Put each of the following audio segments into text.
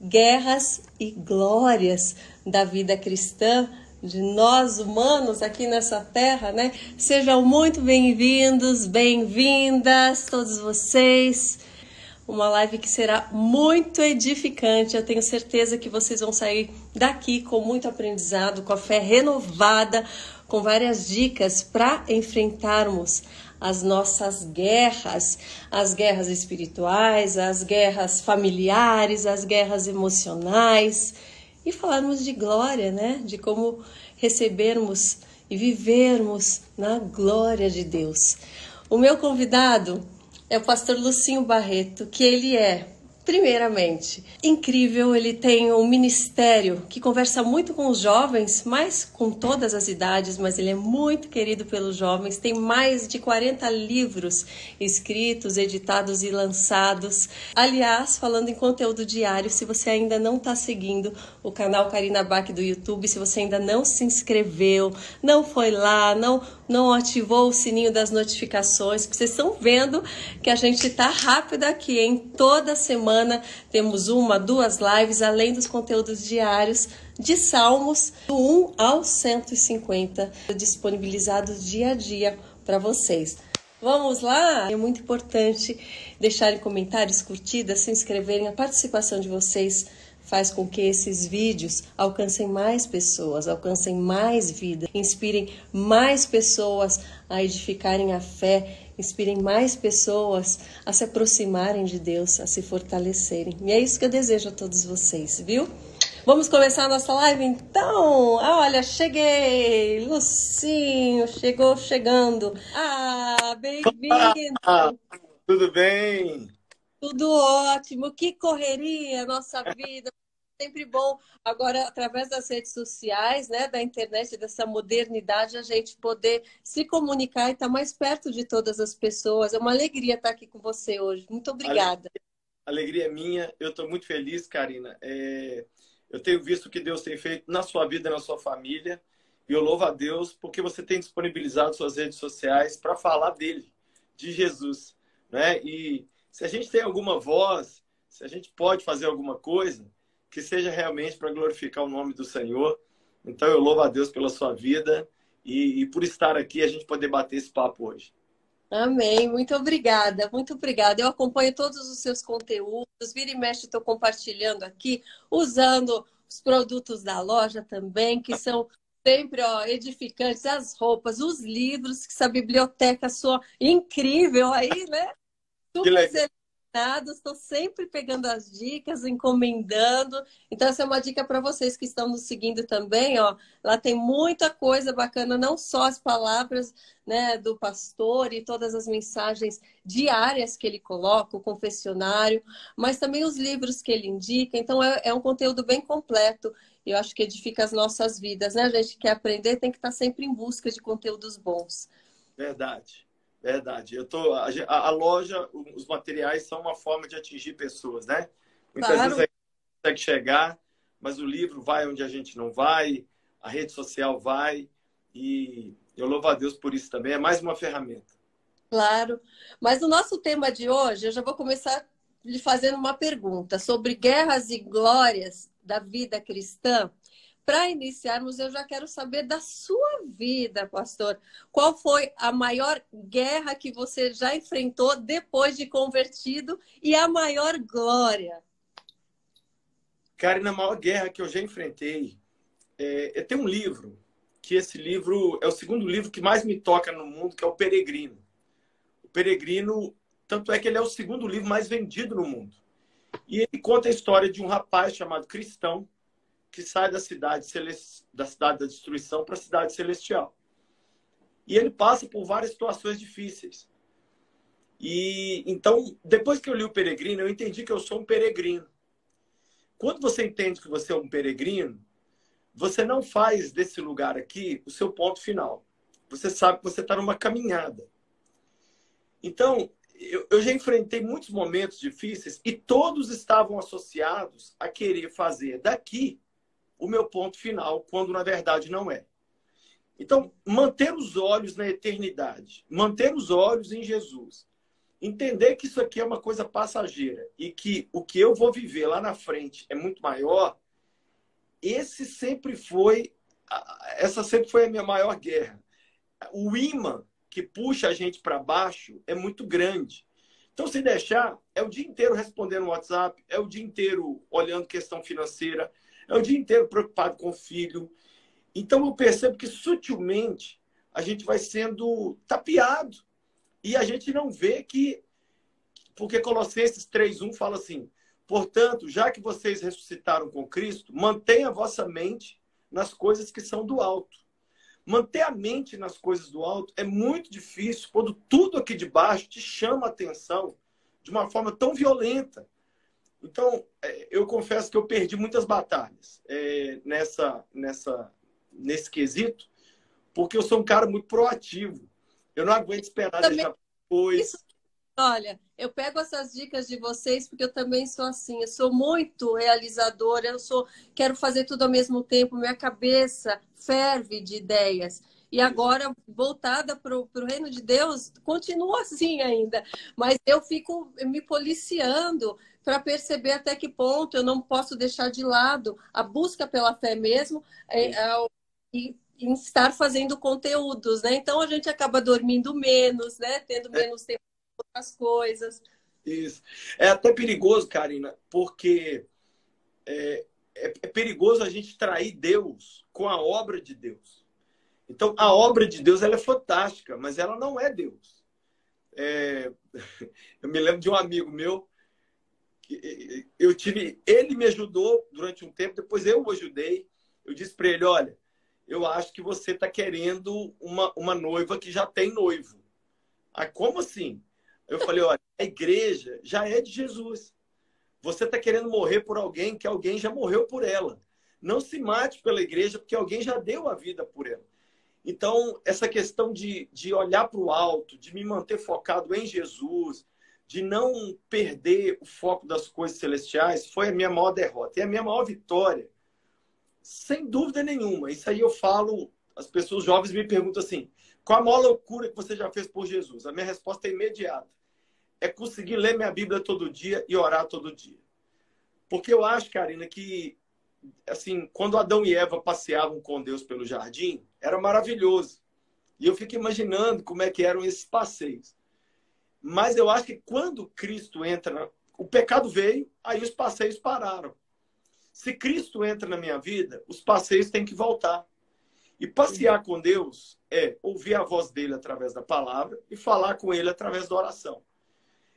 guerras e glórias da vida cristã, de nós humanos aqui nessa terra, né? Sejam muito bem-vindos, bem-vindas, todos vocês. Uma live que será muito edificante. Eu tenho certeza que vocês vão sair daqui com muito aprendizado, com a fé renovada, com várias dicas para enfrentarmos as nossas guerras, as guerras espirituais, as guerras familiares, as guerras emocionais, e falarmos de glória, né? De como recebermos e vivermos na glória de Deus. O meu convidado é o pastor Lucinho Barreto, que ele é, primeiramente, incrível. Ele tem um ministério que conversa muito com os jovens, mas com todas as idades, mas ele é muito querido pelos jovens. Tem mais de 40 livros escritos, editados e lançados. Aliás, falando em conteúdo diário, se você ainda não está seguindo o canal Karina Bach do YouTube, se você ainda não se inscreveu, não foi lá, não ativou o sininho das notificações, porque vocês estão vendo que a gente está rápido aqui, hein? Toda semana temos 1, 2 lives, além dos conteúdos diários de Salmos, do 1 ao 150, disponibilizados dia a dia para vocês. Vamos lá? É muito importante deixarem comentários, curtidas, se inscreverem. A participação de vocês faz com que esses vídeos alcancem mais pessoas, alcancem mais vida, inspirem mais pessoas a edificarem a fé, inspirem mais pessoas a se aproximarem de Deus, a se fortalecerem. E é isso que eu desejo a todos vocês, viu? Vamos começar a nossa live então? Olha, cheguei! Lucinho, chegando. Bem-vindo! Tudo bem? Tudo ótimo, que correria, nossa vida, sempre bom. Agora, através das redes sociais, né, da internet, dessa modernidade, a gente poder se comunicar e estar mais perto de todas as pessoas. É uma alegria estar aqui com você hoje. Muito obrigada. Alegria é minha, eu estou muito feliz, Karina. Eu tenho visto o que Deus tem feito na sua vida, na sua família, e eu louvo a Deus porque você tem disponibilizado suas redes sociais para falar dele, de Jesus, né? E se a gente tem alguma voz, se a gente pode fazer alguma coisa, que seja realmente para glorificar o nome do Senhor. Então eu louvo a Deus pela sua vida e por estar aqui, a gente poder bater esse papo hoje. Amém, muito obrigada, muito obrigada. Eu acompanho todos os seus conteúdos, vira e mexe, estou compartilhando aqui, usando os produtos da loja também, que são sempre edificantes, as roupas, os livros, que essa biblioteca sua incrível aí, né? Super selecionados, estou sempre pegando as dicas, encomendando. Então, essa é uma dica para vocês que estão nos seguindo também, ó. Lá tem muita coisa bacana, não só as palavras, né, do pastor e todas as mensagens diárias que ele coloca, o confessionário, mas também os livros que ele indica. Então, é um conteúdo bem completo. E eu acho que edifica as nossas vidas, né? A gente que quer aprender tem que estar sempre em busca de conteúdos bons. Verdade. Verdade. A loja, os materiais são uma forma de atingir pessoas, né? Muitas Claro. vezes a gente não consegue chegar, mas o livro vai onde a gente não vai, a rede social vai, e eu louvo a Deus por isso também. É mais uma ferramenta. Claro. Mas o nosso tema de hoje, eu já vou começar lhe fazendo uma pergunta sobre guerras e glórias da vida cristã. Para iniciarmos, eu já quero saber da sua vida, pastor. Qual foi a maior guerra que você já enfrentou depois de convertido e a maior glória? Cara, na maior guerra que eu já enfrentei, eu tenho um livro, que esse livro é o segundo livro que mais me toca no mundo, que é o Peregrino. O Peregrino, tanto é que ele é o segundo livro mais vendido no mundo. E ele conta a história de um rapaz chamado Cristão, que sai da cidade da destruição para a cidade celestial. E ele passa por várias situações difíceis. E então, depois que eu li o Peregrino, eu entendi que eu sou um peregrino. Quando você entende que você é um peregrino, você não faz desse lugar aqui o seu ponto final. Você sabe que você está numa caminhada. Então, eu já enfrentei muitos momentos difíceis e todos estavam associados a querer fazer daqui o meu ponto final, quando na verdade não é. Então, manter os olhos na eternidade, manter os olhos em Jesus entender que isso aqui é uma coisa passageira e que o que eu vou viver lá na frente é muito maior, essa sempre foi a minha maior guerra. O imã que puxa a gente para baixo é muito grande. Então, se deixar, é o dia inteiro respondendo no WhatsApp, é o dia inteiro olhando questão financeira, é o dia inteiro preocupado com o filho. Então, eu percebo que sutilmente a gente vai sendo tapeado e a gente não vê que... Porque Colossenses 3:1 fala assim: portanto, já que vocês ressuscitaram com Cristo, mantenha a vossa mente nas coisas que são do alto. Manter a mente nas coisas do alto é muito difícil quando tudo aqui de baixo te chama a atenção de uma forma tão violenta. Então, eu confesso que eu perdi muitas batalhas nesse quesito, porque eu sou um cara muito proativo. Eu não aguento esperar deixar depois. Olha, eu pego essas dicas de vocês porque eu também sou assim, eu sou muito realizadora, quero fazer tudo ao mesmo tempo, minha cabeça ferve de ideias. E agora, voltada para o reino de Deus, continua assim ainda. Mas eu fico me policiando para perceber até que ponto eu não posso deixar de lado a busca pela fé mesmo e em estar fazendo conteúdos, né? Então a gente acaba dormindo menos, né? Tendo menos tempo as coisas. Isso. É até perigoso, Karina, porque é perigoso a gente trair Deus com a obra de Deus. Então, a obra de Deus ela é fantástica, mas ela não é Deus. Eu me lembro de um amigo meu, ele me ajudou durante um tempo, depois eu o ajudei. Eu disse para ele: olha, eu acho que você está querendo uma noiva que já tem noivo. Ah, como assim? Eu falei: olha, a igreja já é de Jesus. Você está querendo morrer por alguém que alguém já morreu por ela. Não se mate pela igreja, porque alguém já deu a vida por ela. Então, essa questão de olhar para o alto, de me manter focado em Jesus, de não perder o foco das coisas celestiais, foi a minha maior derrota. E a minha maior vitória, sem dúvida nenhuma. Isso aí eu falo, as pessoas jovens me perguntam assim: qual a maior loucura que você já fez por Jesus? A minha resposta é imediata: é conseguir ler minha Bíblia todo dia e orar todo dia. Porque eu acho, Karina, que assim, quando Adão e Eva passeavam com Deus pelo jardim, era maravilhoso. E eu fico imaginando como é que eram esses passeios. Mas eu acho que quando Cristo entra, o pecado veio, aí os passeios pararam. Se Cristo entra na minha vida, os passeios têm que voltar. E passear com Deus é ouvir a voz dele através da palavra e falar com ele através da oração.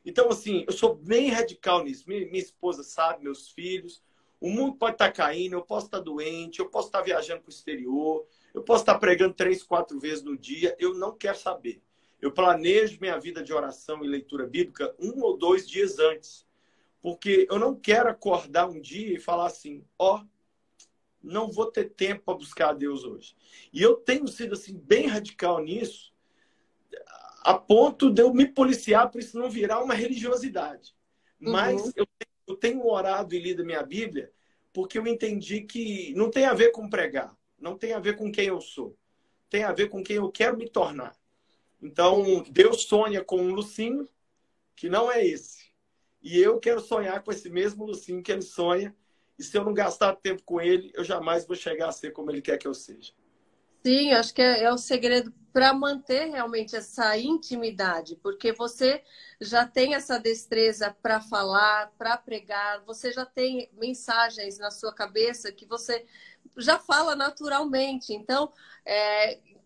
Então, assim, eu sou bem radical nisso. Minha esposa sabe, meus filhos. O mundo pode estar caindo, eu posso estar doente, eu posso estar viajando para o exterior, eu posso estar pregando 3, 4 vezes no dia. Eu não quero saber. Eu planejo minha vida de oração e leitura bíblica 1 ou 2 dias antes. Porque eu não quero acordar um dia e falar assim: ó, não vou ter tempo para buscar a Deus hoje. E eu tenho sido assim bem radical nisso, a ponto de eu me policiar para isso não virar uma religiosidade. Mas eu tenho orado e lido a minha Bíblia porque eu entendi que não tem a ver com pregar, não tem a ver com quem eu sou, tem a ver com quem eu quero me tornar. Então, Deus sonha com um Lucinho que não é esse. E eu quero sonhar com esse mesmo Lucinho que ele sonha. E se eu não gastar tempo com ele, eu jamais vou chegar a ser como ele quer que eu seja. Sim, acho que é o segredo para manter realmente essa intimidade, porque você já tem essa destreza para falar, para pregar, você já tem mensagens na sua cabeça que você já fala naturalmente. Então,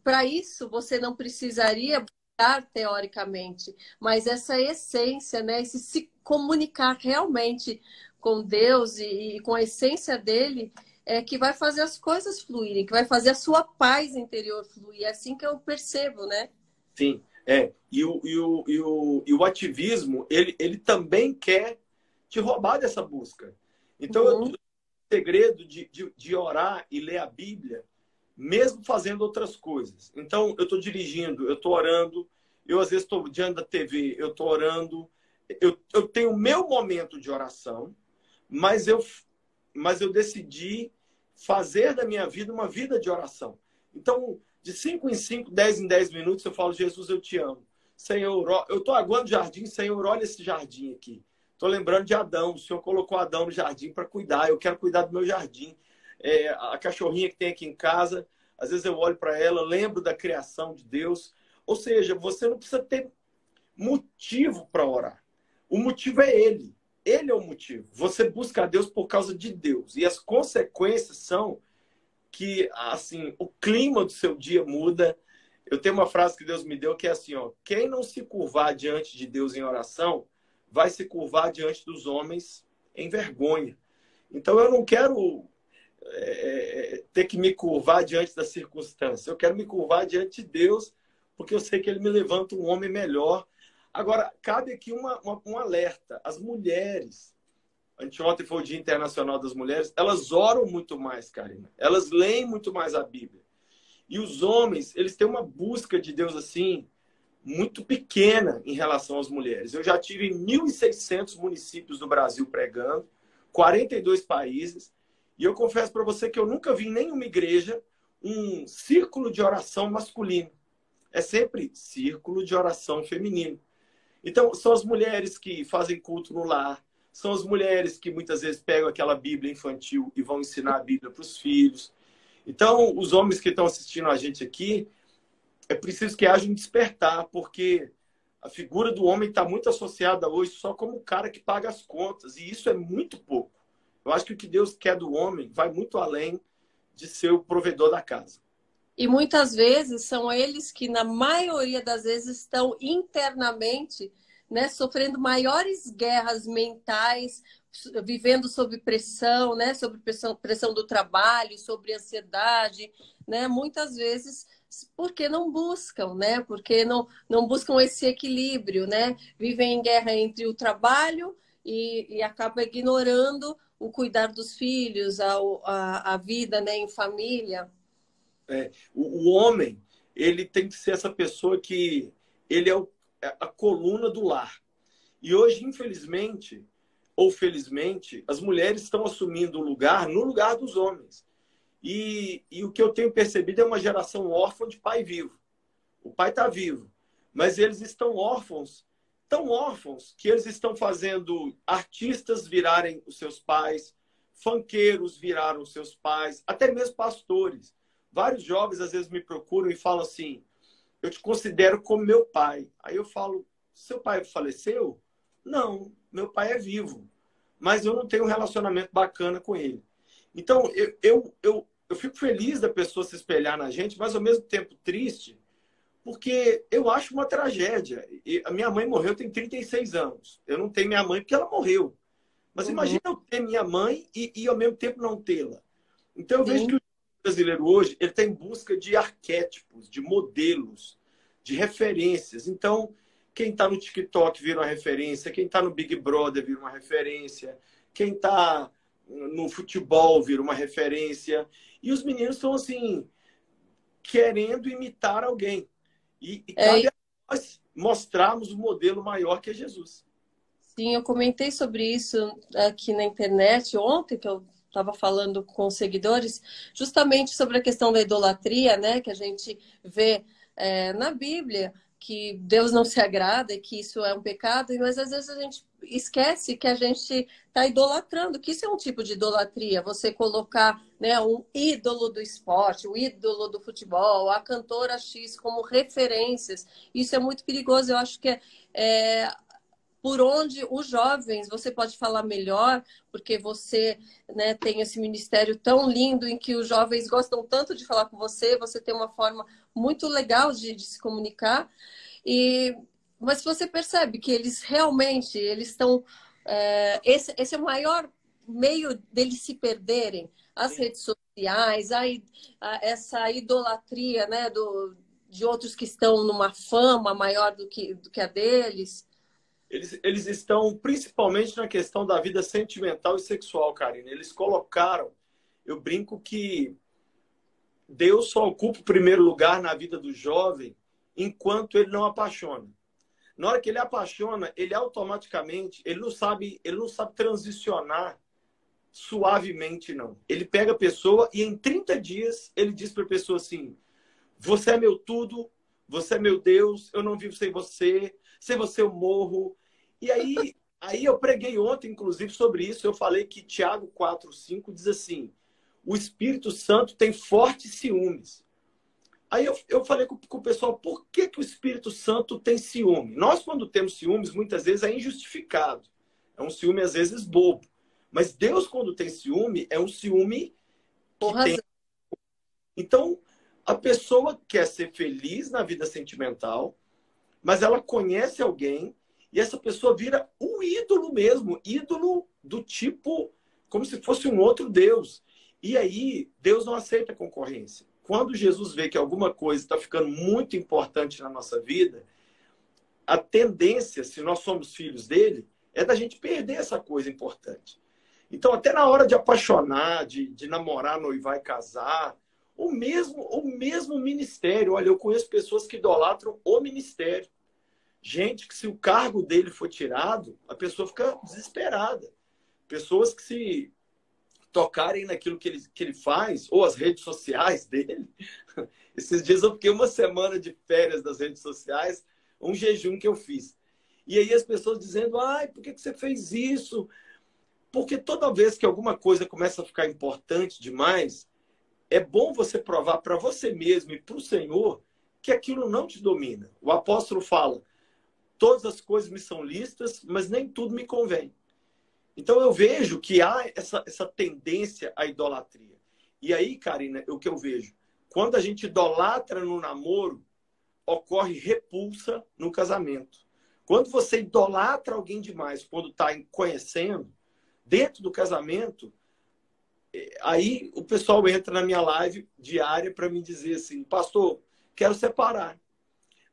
para isso, você não precisaria buscar teoricamente, mas essa essência, né, esse se comunicar realmente com Deus e com a essência dele, que vai fazer as coisas fluírem, que vai fazer a sua paz interior fluir. É assim que eu percebo, né? Sim, E o ativismo, ele também quer te roubar dessa busca. Então, o segredo de orar e ler a Bíblia, mesmo fazendo outras coisas. Então, eu estou dirigindo, eu estou orando, eu às vezes estou diante da TV, eu estou orando, eu tenho o meu momento de oração, mas eu decidi fazer da minha vida uma vida de oração. Então, de 5 em 5, 10 em 10 minutos, eu falo: Jesus, eu te amo. Senhor, eu estou aguando o jardim, Senhor, olha esse jardim aqui. Estou lembrando de Adão, o Senhor colocou Adão no jardim para cuidar, eu quero cuidar do meu jardim. A cachorrinha que tem aqui em casa, às vezes eu olho para ela, lembro da criação de Deus. Ou seja, você não precisa ter motivo para orar. O motivo é Ele. Ele é o motivo. Você busca a Deus por causa de Deus. E as consequências são que, assim, o clima do seu dia muda. Eu tenho uma frase que Deus me deu que é assim, ó: quem não se curvar diante de Deus em oração, vai se curvar diante dos homens em vergonha. Então eu não quero ter que me curvar diante das circunstâncias. Eu quero me curvar diante de Deus, porque eu sei que Ele me levanta um homem melhor. Agora, cabe aqui um alerta. As mulheres, anteontem foi o Dia Internacional das Mulheres, elas oram muito mais, Karina. Elas leem muito mais a Bíblia. E os homens, eles têm uma busca de Deus assim, muito pequena em relação às mulheres. Eu já tive em 1.600 municípios do Brasil pregando, 42 países, e eu confesso para você que eu nunca vi em nenhuma igreja um círculo de oração masculino. É sempre círculo de oração feminino. Então, são as mulheres que fazem culto no lar, são as mulheres que muitas vezes pegam aquela Bíblia infantil e vão ensinar a Bíblia para os filhos. Então, os homens que estão assistindo a gente aqui, é preciso que haja um despertar, porque a figura do homem está muito associada hoje só como o cara que paga as contas, e isso é muito pouco. Eu acho que o que Deus quer do homem vai muito além de ser o provedor da casa. E muitas vezes são eles que, na maioria das vezes, estão internamente, né, sofrendo maiores guerras mentais, vivendo sob pressão, né, sob pressão do trabalho, sobre ansiedade, né, muitas vezes porque não buscam, né, porque não buscam esse equilíbrio, né, vivem em guerra entre o trabalho e acabam ignorando o cuidar dos filhos, a vida, né, em família. O homem, ele tem que ser essa pessoa que ele é a coluna do lar. E hoje, infelizmente, ou felizmente, as mulheres estão assumindo o lugar no lugar dos homens. E o que eu tenho percebido é uma geração órfã de pai vivo. O pai está vivo, mas eles estão órfãos, tão órfãos, que eles estão fazendo artistas virarem os seus pais, funkeiros viraram os seus pais, até mesmo pastores. Vários jovens às vezes me procuram e falam assim: eu te considero como meu pai. Aí eu falo: seu pai faleceu? Não, meu pai é vivo, mas eu não tenho um relacionamento bacana com ele. Então, eu fico feliz da pessoa se espelhar na gente, mas ao mesmo tempo triste, porque eu acho uma tragédia. E a minha mãe morreu tem 36 anos. Eu não tenho minha mãe porque ela morreu. Mas imagina eu ter minha mãe e ao mesmo tempo não tê-la. Então eu vejo que o brasileiro hoje ele está em busca de arquétipos, de modelos, de referências. Então, quem está no TikTok vira uma referência, quem está no Big Brother vira uma referência, quem está no futebol vira uma referência. E os meninos estão assim, querendo imitar alguém. E cabe a nós mostrarmos o modelo maior que é Jesus. Sim, eu comentei sobre isso aqui na internet ontem, que eu estava falando com os seguidores, justamente sobre a questão da idolatria, né? Que a gente vê na Bíblia, que Deus não se agrada e que isso é um pecado, mas às vezes a gente esquece que a gente está idolatrando, que isso é um tipo de idolatria, você colocar, né, um ídolo do esporte, o ídolo do futebol, a cantora X como referências. Isso é muito perigoso, eu acho que por onde os jovens, você pode falar melhor, porque você, né, tem esse ministério tão lindo em que os jovens gostam tanto de falar com você, você tem uma forma muito legal de se comunicar, mas você percebe que eles realmente, eles estão... esse é o maior meio deles se perderem, as redes sociais, essa idolatria, né, de outros que estão numa fama maior do que a deles. Eles estão principalmente na questão da vida sentimental e sexual, Karina. Eles colocaram, eu brinco que Deus só ocupa o primeiro lugar na vida do jovem enquanto ele não apaixona. Na hora que ele apaixona, ele automaticamente, ele não sabe transicionar suavemente, não. Ele pega a pessoa e em 30 dias ele diz para a pessoa assim: você é meu tudo, você é meu Deus, eu não vivo sem você eu morro. E aí eu preguei ontem, inclusive, sobre isso. Eu falei que Tiago 4:5 diz assim: o Espírito Santo tem fortes ciúmes. Aí eu falei com o pessoal, por que o Espírito Santo tem ciúme? Nós, quando temos ciúmes, muitas vezes é injustificado. É um ciúme, às vezes, bobo. Mas Deus, quando tem ciúme, é um ciúme Com que tem. razão. Então, a pessoa quer ser feliz na vida sentimental, mas ela conhece alguém e essa pessoa vira um ídolo mesmo, ídolo do tipo, como se fosse um outro Deus. E aí, Deus não aceita concorrência. Quando Jesus vê que alguma coisa está ficando muito importante na nossa vida, a tendência, se nós somos filhos dele, é da gente perder essa coisa importante. Então, até na hora de apaixonar, de namorar, noivar e casar, o mesmo ministério. Olha, eu conheço pessoas que idolatram o ministério. Gente que, se o cargo dele for tirado, a pessoa fica desesperada. Pessoas que, se tocarem naquilo que ele faz, ou as redes sociais dele. Esses dias eu fiquei uma semana de férias das redes sociais, um jejum que eu fiz. E aí as pessoas dizendo, ai, por que você fez isso? Porque toda vez que alguma coisa começa a ficar importante demais, é bom você provar para você mesmo e para o Senhor que aquilo não te domina. O apóstolo fala, todas as coisas me são lícitas, mas nem tudo me convém. Então eu vejo que há essa tendência à idolatria. E aí, Karina, o que eu vejo? Quando a gente idolatra no namoro, ocorre repulsa no casamento. Quando você idolatra alguém demais, quando está conhecendo, dentro do casamento, aí o pessoal entra na minha live diária para me dizer assim, pastor, quero separar.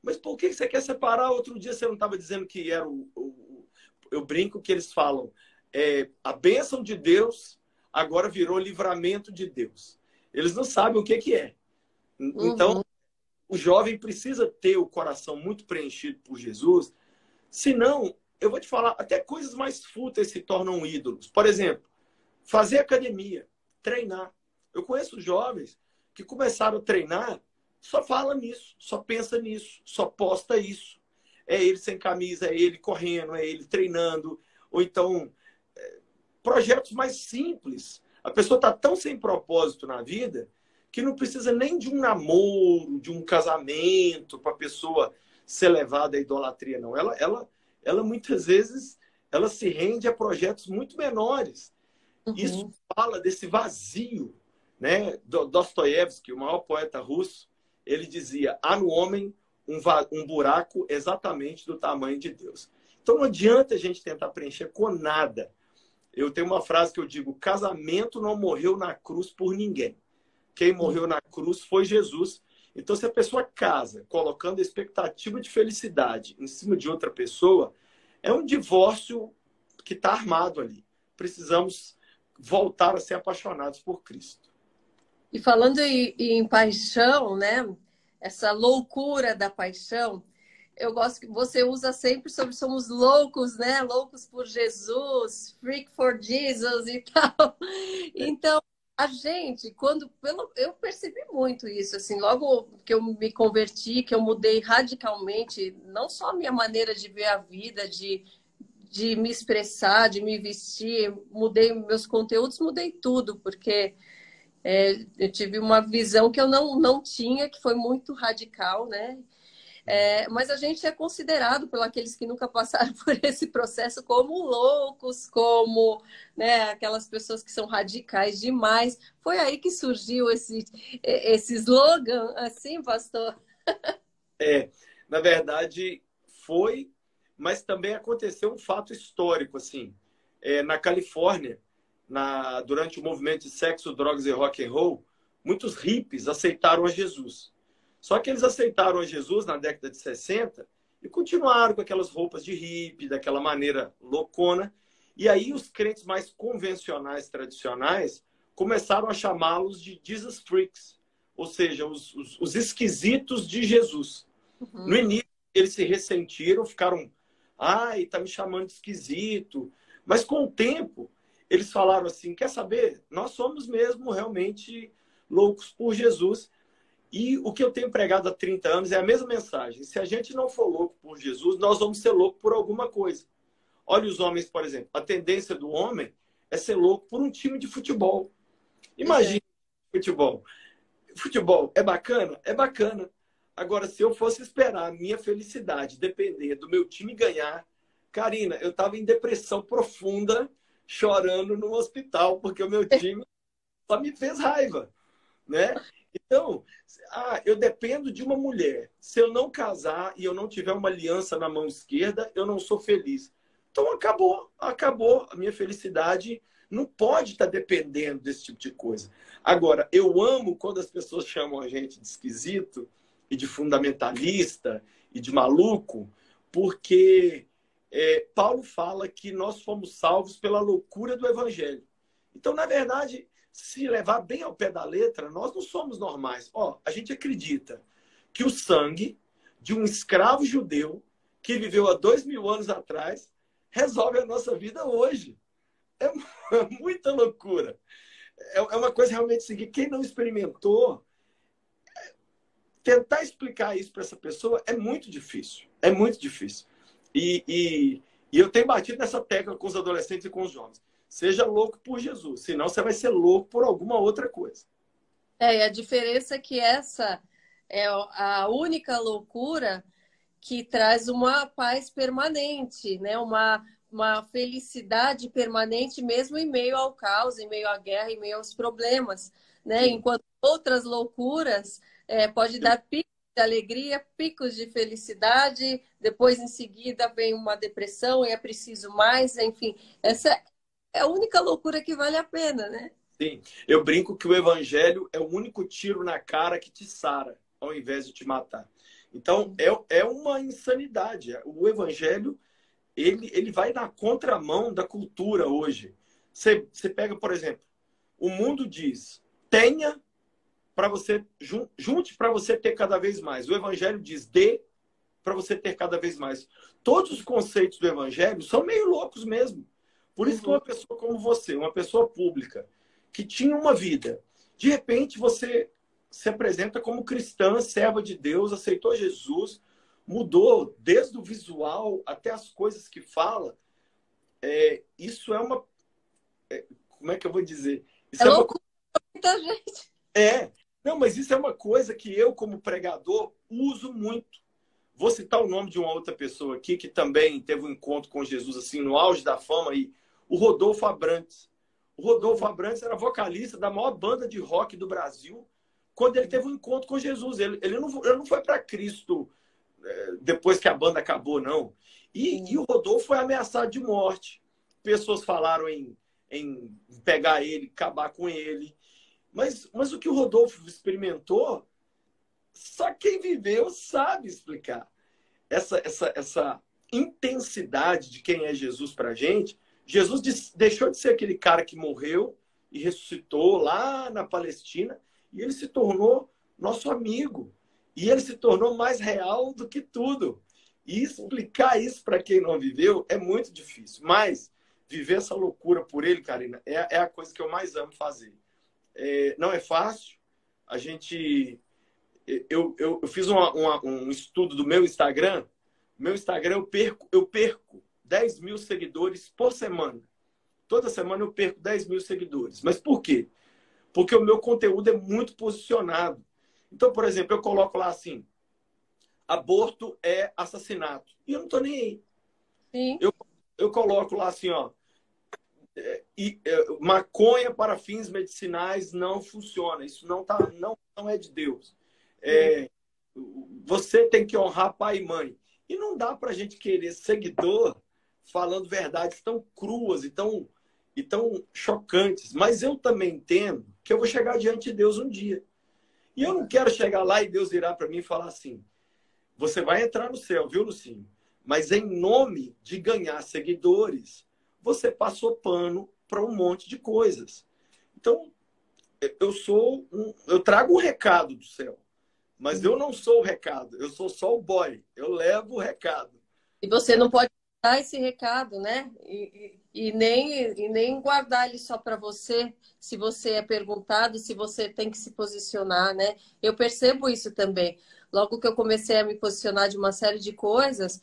Mas por que você quer separar? Outro dia você não estava dizendo que era eu brinco que eles falam, a bênção de Deus agora virou livramento de Deus. Eles não sabem o que é. Então, Uhum. o jovem precisa ter o coração muito preenchido por Jesus, senão, eu vou te falar, até coisas mais fúteis se tornam ídolos. Por exemplo, fazer academia, treinar. Eu conheço jovens que começaram a treinar, só fala nisso, só pensa nisso, só posta isso. É ele sem camisa, é ele correndo, é ele treinando, ou então projetos mais simples. A pessoa está tão sem propósito na vida que não precisa nem de um namoro, de um casamento para a pessoa ser levada à idolatria, não. Ela muitas vezes ela se rende a projetos muito menores. Isso Uhum. fala desse vazio, né? Dostoiévski, o maior poeta russo, ele dizia: há no homem um buraco exatamente do tamanho de Deus. Então não adianta a gente tentar preencher com nada. Eu tenho uma frase que eu digo: casamento não morreu na cruz por ninguém. Quem morreu na cruz foi Jesus. Então, se a pessoa casa colocando a expectativa de felicidade em cima de outra pessoa, é um divórcio que está armado ali. Precisamos voltar a ser apaixonados por Cristo. E falando em paixão, né? Essa loucura da paixão, eu gosto que você usa sempre sobre somos loucos, né? Loucos por Jesus, freak for Jesus e tal. Então, a gente, eu percebi muito isso, assim, logo que eu me converti, que eu mudei radicalmente, não só a minha maneira de ver a vida, de me expressar, de me vestir, mudei meus conteúdos, mudei tudo, porque eu tive uma visão que eu não tinha, que foi muito radical, né? Mas a gente é considerado por aqueles que nunca passaram por esse processo como loucos, como, né, aquelas pessoas que são radicais demais. Foi aí que surgiu esse slogan, assim, pastor? Na verdade, foi, mas também aconteceu um fato histórico, assim. Na Califórnia, durante o movimento de sexo, drogas e rock and roll, muitos hippies aceitaram a Jesus. Só que eles aceitaram a Jesus na década de 60 e continuaram com aquelas roupas de hippie, daquela maneira loucona. E aí os crentes mais convencionais, tradicionais, começaram a chamá-los de Jesus Freaks, ou seja, os esquisitos de Jesus. No Uhum. início, eles se ressentiram, ficaram, ai, tá me chamando de esquisito. Mas com o tempo, eles falaram assim, quer saber? Nós somos mesmo realmente loucos por Jesus. E o que eu tenho pregado há 30 anos é a mesma mensagem. Se a gente não for louco por Jesus, nós vamos ser loucos por alguma coisa. Olha os homens, por exemplo. A tendência do homem é ser louco por um time de futebol. Imagina futebol. Futebol é bacana? É bacana. Agora, se eu fosse esperar a minha felicidade depender do meu time ganhar, Karina, eu estava em depressão profunda, chorando no hospital, porque o meu time só me fez raiva, né? Então, eu dependo de uma mulher. Se eu não casar e eu não tiver uma aliança na mão esquerda, eu não sou feliz. Então, acabou. A minha felicidade não pode estar dependendo desse tipo de coisa. Agora, eu amo quando as pessoas chamam a gente de esquisito e de fundamentalista e de maluco, porque Paulo fala que nós fomos salvos pela loucura do evangelho. Então, na verdade, se levar bem ao pé da letra, nós não somos normais. A gente acredita que o sangue de um escravo judeu que viveu há 2000 anos atrás resolve a nossa vida hoje. É muita loucura. É uma coisa realmente seguir. Quem não experimentou, tentar explicar isso para essa pessoa é muito difícil. É muito difícil. E eu tenho batido nessa tecla com os adolescentes e com os jovens. Seja louco por Jesus, senão você vai ser louco por alguma outra coisa. E a diferença é que essa é a única loucura que traz uma paz permanente, né? Uma felicidade permanente, mesmo em meio ao caos, em meio à guerra, em meio aos problemas, né? Enquanto outras loucuras pode dar picos de alegria, picos de felicidade, depois em seguida vem uma depressão e é preciso mais, enfim. Essa é a única loucura que vale a pena, né? Sim, eu brinco que o evangelho é o único tiro na cara que te sara, ao invés de te matar. Então, é uma insanidade. O evangelho, ele vai na contramão da cultura hoje. Você pega, por exemplo, o mundo diz, tenha para você, junte para você ter cada vez mais. O evangelho diz, dê para você ter cada vez mais. Todos os conceitos do evangelho são meio loucos mesmo. Por isso que uma pessoa como você, uma pessoa pública, que tinha uma vida, de repente você se apresenta como cristã, serva de Deus, aceitou Jesus, mudou desde o visual até as coisas que fala. Isso é uma... como é que eu vou dizer? Isso é loucura para muita gente. Não, mas isso é uma coisa que eu, como pregador, uso muito. Vou citar o nome de uma outra pessoa aqui que também teve um encontro com Jesus assim no auge da fama, o Rodolfo Abrantes. O Rodolfo Abrantes era vocalista da maior banda de rock do Brasil quando ele teve um encontro com Jesus. Ele não foi para Cristo depois que a banda acabou, não. E o Rodolfo foi ameaçado de morte. Pessoas falaram em pegar ele, acabar com ele. Mas o que o Rodolfo experimentou, só quem viveu sabe explicar. Essa intensidade de quem é Jesus para a gente. Jesus deixou de ser aquele cara que morreu e ressuscitou lá na Palestina e ele se tornou nosso amigo. E ele se tornou mais real do que tudo. E explicar isso para quem não viveu é muito difícil. Mas viver essa loucura por ele, Karina, é a coisa que eu mais amo fazer. Não é fácil. Eu fiz um estudo do meu Instagram. Meu Instagram eu perco 10 mil seguidores por semana. Toda semana eu perco 10 mil seguidores. Mas por quê? Porque o meu conteúdo é muito posicionado. Então, por exemplo, eu coloco lá assim, aborto é assassinato. E eu não estou nem aí. Sim. Eu coloco lá assim, maconha para fins medicinais não funciona. Isso não é de Deus. Você tem que honrar pai e mãe. E não dá para a gente querer seguidor falando verdades tão cruas e tão chocantes. Mas eu também entendo que eu vou chegar diante de Deus um dia. E eu não quero chegar lá e Deus virar para mim e falar assim, você vai entrar no céu, viu, Lucinho? Mas em nome de ganhar seguidores, você passou pano para um monte de coisas. Então, eu trago um recado do céu. Mas eu não sou o recado, eu sou só o boy. Eu levo o recado. E você não pode dar esse recado, né? E nem guardar ele só para você, se você é perguntado, se você tem que se posicionar, né? Eu percebo isso também. Logo que eu comecei a me posicionar de uma série de coisas,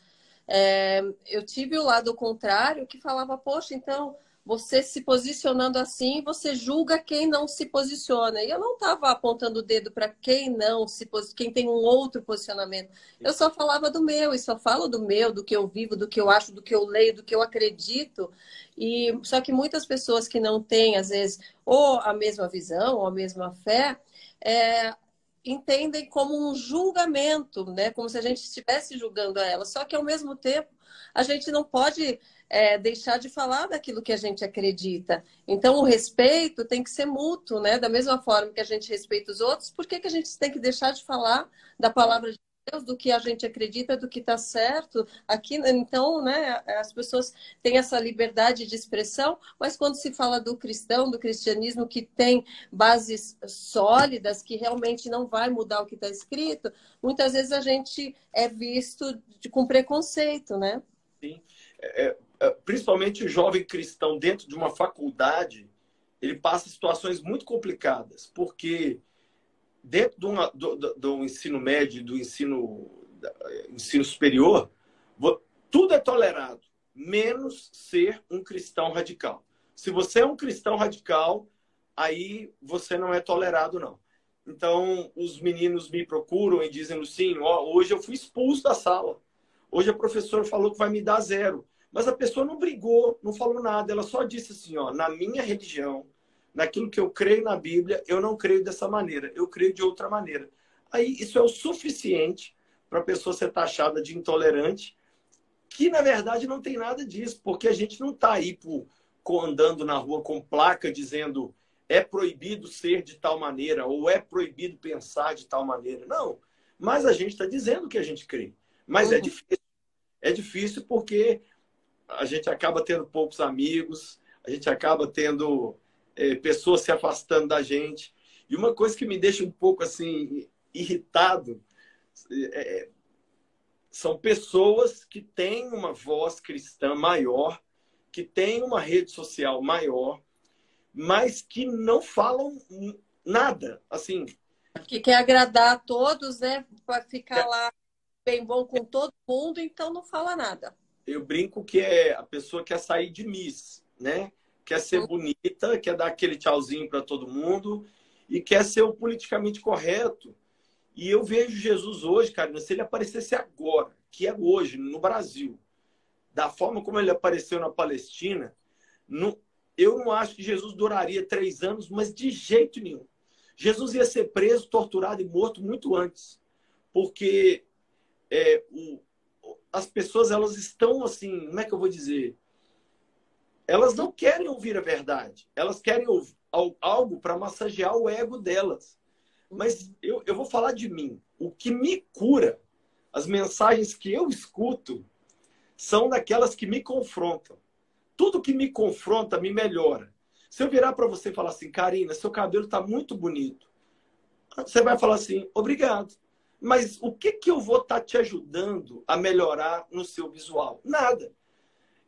eu tive o lado contrário que falava, poxa, então você se posicionando assim, você julga quem não se posiciona. E eu não estava apontando o dedo para quem não quem tem um outro posicionamento. Eu só falava do meu, e só falo do meu, do que eu vivo, do que eu acho, do que eu leio, do que eu acredito. E só que muitas pessoas que não têm, às vezes, ou a mesma visão, ou a mesma fé, é, entendem como um julgamento, né? Como se a gente estivesse julgando ela. Só que ao mesmo tempo a gente não pode deixar de falar daquilo que a gente acredita. Então o respeito tem que ser mútuo, né? Da mesma forma que a gente respeita os outros, por que que a gente tem que deixar de falar da palavra de Deus, do que a gente acredita, do que está certo? Aqui, então, né? As pessoas têm essa liberdade de expressão, mas quando se fala do cristão, do cristianismo que tem bases sólidas, que realmente não vai mudar o que está escrito, muitas vezes a gente é visto com preconceito, né? Sim. Principalmente o jovem cristão dentro de uma faculdade, ele passa situações muito complicadas, porque dentro do ensino médio, do ensino superior, tudo é tolerado, menos ser um cristão radical. Se você é um cristão radical, aí você não é tolerado, não. Então, os meninos me procuram e dizem assim, hoje eu fui expulso da sala. Hoje a professora falou que vai me dar 0. Mas a pessoa não brigou, não falou nada. Ela só disse assim, na minha religião, naquilo que eu creio na Bíblia, eu não creio dessa maneira. Eu creio de outra maneira. Aí isso é o suficiente para a pessoa ser taxada de intolerante, que na verdade não tem nada disso, porque a gente não está aí andando na rua com placa dizendo é proibido ser de tal maneira ou é proibido pensar de tal maneira. Não, mas a gente está dizendo que a gente crê. Mas é difícil. É difícil porque a gente acaba tendo poucos amigos, a gente acaba tendo pessoas se afastando da gente. E uma coisa que me deixa um pouco assim irritado são pessoas que têm uma voz cristã maior, que têm uma rede social maior, mas que não falam nada. Assim, que quer agradar a todos, né? Para ficar lá bem bom com todo mundo, então não fala nada. Eu brinco que a pessoa quer sair de Miss, né? Quer ser bonita, quer dar aquele tchauzinho para todo mundo e quer ser o politicamente correto. E eu vejo Jesus hoje, Karina, se ele aparecesse agora, que é hoje, no Brasil, da forma como ele apareceu na Palestina, eu não acho que Jesus duraria 3 anos, mas de jeito nenhum. Jesus ia ser preso, torturado e morto muito antes. Porque as pessoas, elas estão assim, como é que eu vou dizer? Elas não querem ouvir a verdade. Elas querem ouvir algo para massagear o ego delas. Mas eu vou falar de mim. O que me cura, as mensagens que eu escuto, são daquelas que me confrontam. Tudo que me confronta me melhora. Se eu virar para você e falar assim, Karina, seu cabelo está muito bonito, você vai falar assim, obrigado. Mas o que eu vou estar te ajudando a melhorar no seu visual? Nada.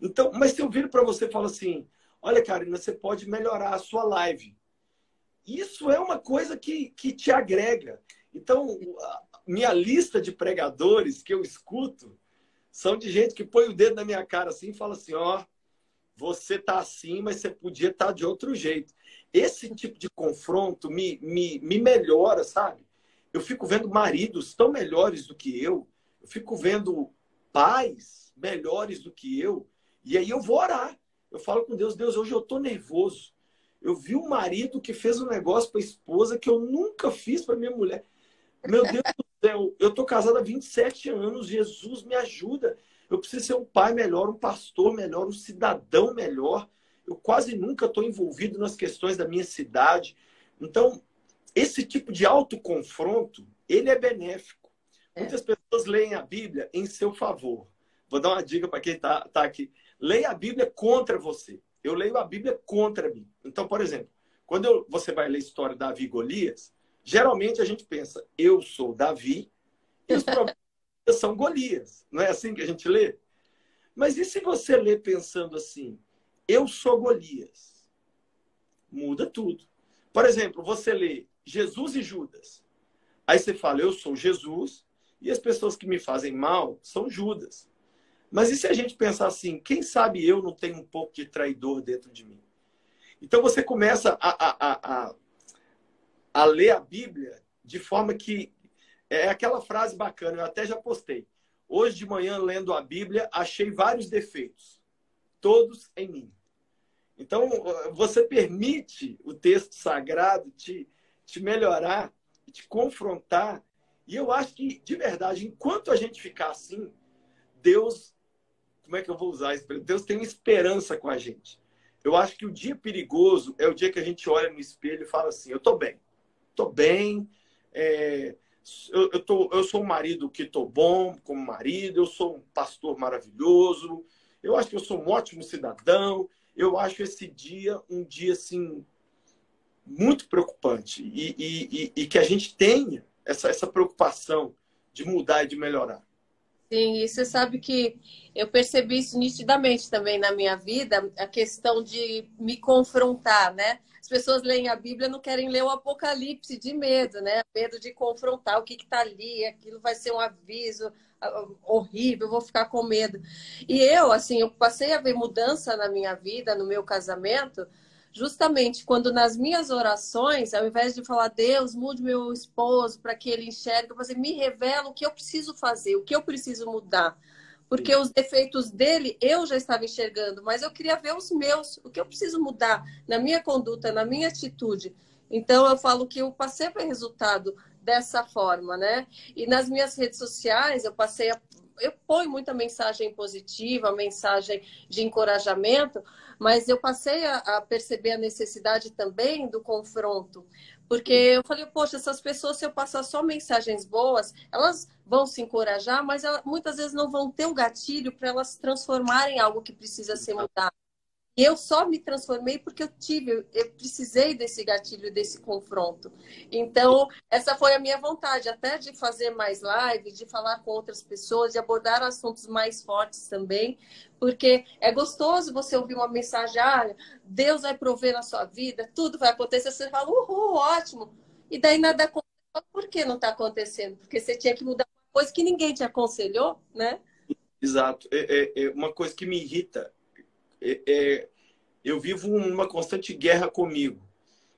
Então, mas se eu viro para você e falo assim, olha, Karina, você pode melhorar a sua live. Isso é uma coisa que te agrega. Então, minha lista de pregadores que eu escuto são de gente que põe o dedo na minha cara assim e fala assim, você tá assim, mas você podia estar de outro jeito. Esse tipo de confronto me melhora, sabe? Eu fico vendo maridos tão melhores do que eu fico vendo pais melhores do que eu, e aí eu vou orar. Eu falo com Deus, Deus, hoje eu tô nervoso. Eu vi um marido que fez um negócio para a esposa que eu nunca fiz para minha mulher. Meu Deus do céu, eu tô casada há 27 anos, Jesus me ajuda. Eu preciso ser um pai melhor, um pastor melhor, um cidadão melhor. Eu quase nunca estou envolvido nas questões da minha cidade. Então, esse tipo de autoconfronto, ele é benéfico. Muitas pessoas leem a Bíblia em seu favor. Vou dar uma dica para quem tá aqui. Leia a Bíblia contra você. Eu leio a Bíblia contra mim. Então, por exemplo, quando você vai ler a história de Davi e Golias, geralmente a gente pensa, eu sou Davi e os problemas são Golias. Não é assim que a gente lê? Mas e se você lê pensando assim, eu sou Golias? Muda tudo. Por exemplo, você lê Jesus e Judas. Aí você fala, eu sou Jesus e as pessoas que me fazem mal são Judas. Mas e se a gente pensar assim, quem sabe eu não tenho um pouco de traidor dentro de mim? Então você começa a ler a Bíblia de forma que é aquela frase bacana, eu até já postei. Hoje de manhã, lendo a Bíblia, achei vários defeitos, todos em mim. Então, você permite o texto sagrado te melhorar, te confrontar. E eu acho que, de verdade, enquanto a gente ficar assim, Deus, como é que eu vou usar isso? Deus tem uma esperança com a gente. Eu acho que o dia perigoso é o dia que a gente olha no espelho e fala assim, eu estou bem, eu sou um marido que estou bom como marido, eu sou um pastor maravilhoso, eu acho que eu sou um ótimo cidadão, eu acho esse dia um dia assim, muito preocupante e que a gente tenha essa preocupação de mudar e de melhorar. Sim, e você sabe que eu percebi isso nitidamente também na minha vida, a questão de me confrontar, né? As pessoas leem a Bíblia e não querem ler o Apocalipse de medo, né? Medo de confrontar o que está ali, aquilo vai ser um aviso horrível, eu vou ficar com medo. E eu, assim, eu passei a ver mudança na minha vida, no meu casamento, justamente quando nas minhas orações, ao invés de falar, Deus, mude meu esposo para que ele enxergue, você me revela o que eu preciso fazer, o que eu preciso mudar. Porque os defeitos dele eu já estava enxergando, mas eu queria ver os meus, o que eu preciso mudar na minha conduta, na minha atitude. Então eu falo que eu passei a ver resultado dessa forma, né? E nas minhas redes sociais eu ponho muita mensagem positiva, mensagem de encorajamento, mas eu passei a perceber a necessidade também do confronto. Porque eu falei, poxa, essas pessoas, se eu passar só mensagens boas, elas vão se encorajar, mas muitas vezes não vão ter o gatilho para elas transformarem algo que precisa ser mudado. E eu só me transformei porque eu precisei desse gatilho, desse confronto. Então, essa foi a minha vontade, até de fazer mais live, de falar com outras pessoas, de abordar assuntos mais fortes também, porque é gostoso você ouvir uma mensagem, Deus vai prover na sua vida, tudo vai acontecer, você fala, uhul, ótimo. E daí nada acontece. Por que não está acontecendo? Porque você tinha que mudar uma coisa que ninguém te aconselhou, né? Exato. Uma coisa que me irrita eu vivo uma constante guerra comigo.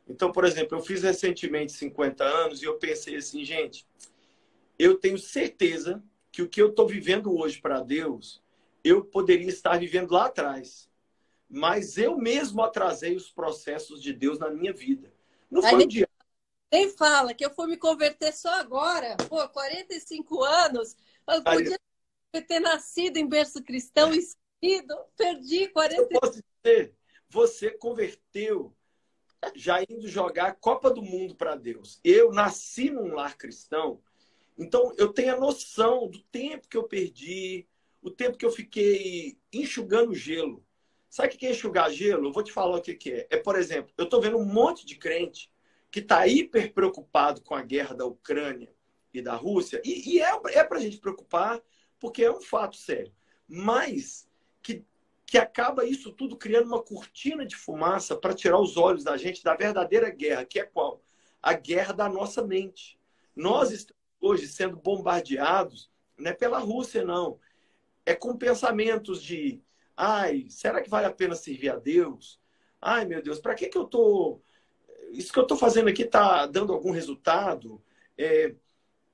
Então, por exemplo, eu fiz recentemente 50 anos e eu pensei assim, gente, eu tenho certeza que o que eu estou vivendo hoje para Deus, eu poderia estar vivendo lá atrás. Mas eu mesmo atrasei os processos de Deus na minha vida. Não Aí foi um dia. nem fala que eu fui me converter só agora. Pô, 45 anos. Eu podia ter nascido em berço cristão, escolhido. Perdi Eu 40. posso dizer, você converteu já indo jogar a Copa do Mundo para Deus. Eu nasci num lar cristão, então eu tenho a noção do tempo que eu perdi, o tempo que eu fiquei enxugando gelo. Sabe o que é enxugar gelo? Eu vou te falar o que é. É, por exemplo, eu estou vendo um monte de crente que está hiper preocupado com a guerra da Ucrânia e da Rússia, e é para a gente preocupar, porque é um fato sério. Mas que acaba isso tudo criando uma cortina de fumaça para tirar os olhos da gente da verdadeira guerra, que é qual? A guerra da nossa mente. Nós estamos hoje sendo bombardeados, não é pela Rússia, não. É com pensamentos de, será que vale a pena servir a Deus? Ai, meu Deus, para que eu tô... Isso que eu estou fazendo aqui está dando algum resultado?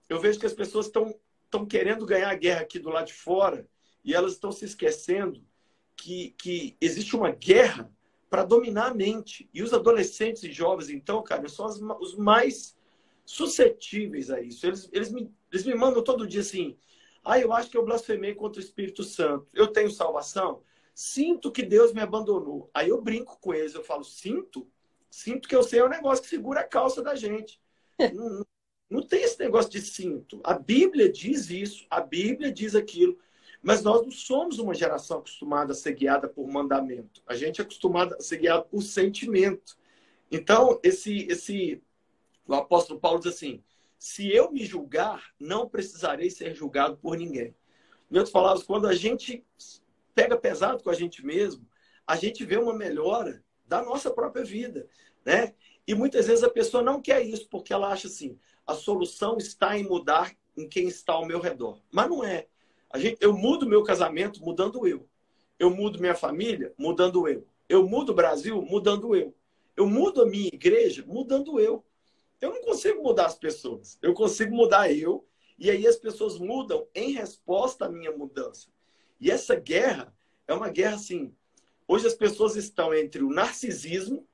Eu vejo que as pessoas estão querendo ganhar a guerra aqui do lado de fora e elas estão se esquecendo que existe uma guerra para dominar a mente. E os adolescentes e jovens, então, cara, são os mais suscetíveis a isso. Eles me mandam todo dia assim, eu acho que eu blasfemei contra o Espírito Santo. Eu tenho salvação? Sinto que Deus me abandonou. Aí eu brinco com eles, eu falo, sinto que eu sei é um negócio que segura a calça da gente. Não tem esse negócio de cinto. A Bíblia diz isso, a Bíblia diz aquilo. Mas nós não somos uma geração acostumada a ser guiada por mandamento. A gente é acostumado a ser guiado por sentimento. Então, o apóstolo Paulo diz assim, se eu me julgar, não precisarei ser julgado por ninguém. Em outras palavras, quando a gente pega pesado com a gente mesmo, a gente vê uma melhora da nossa própria vida, né? E muitas vezes a pessoa não quer isso, porque ela acha assim, a solução está em mudar em quem está ao meu redor. Mas não é. Eu mudo meu casamento mudando eu. Eu mudo minha família mudando eu. Eu mudo o Brasil mudando eu. Eu mudo a minha igreja mudando eu. Eu não consigo mudar as pessoas. Eu consigo mudar eu. E aí as pessoas mudam em resposta à minha mudança. E essa guerra é uma guerra assim. Hoje as pessoas estão entre o narcisismo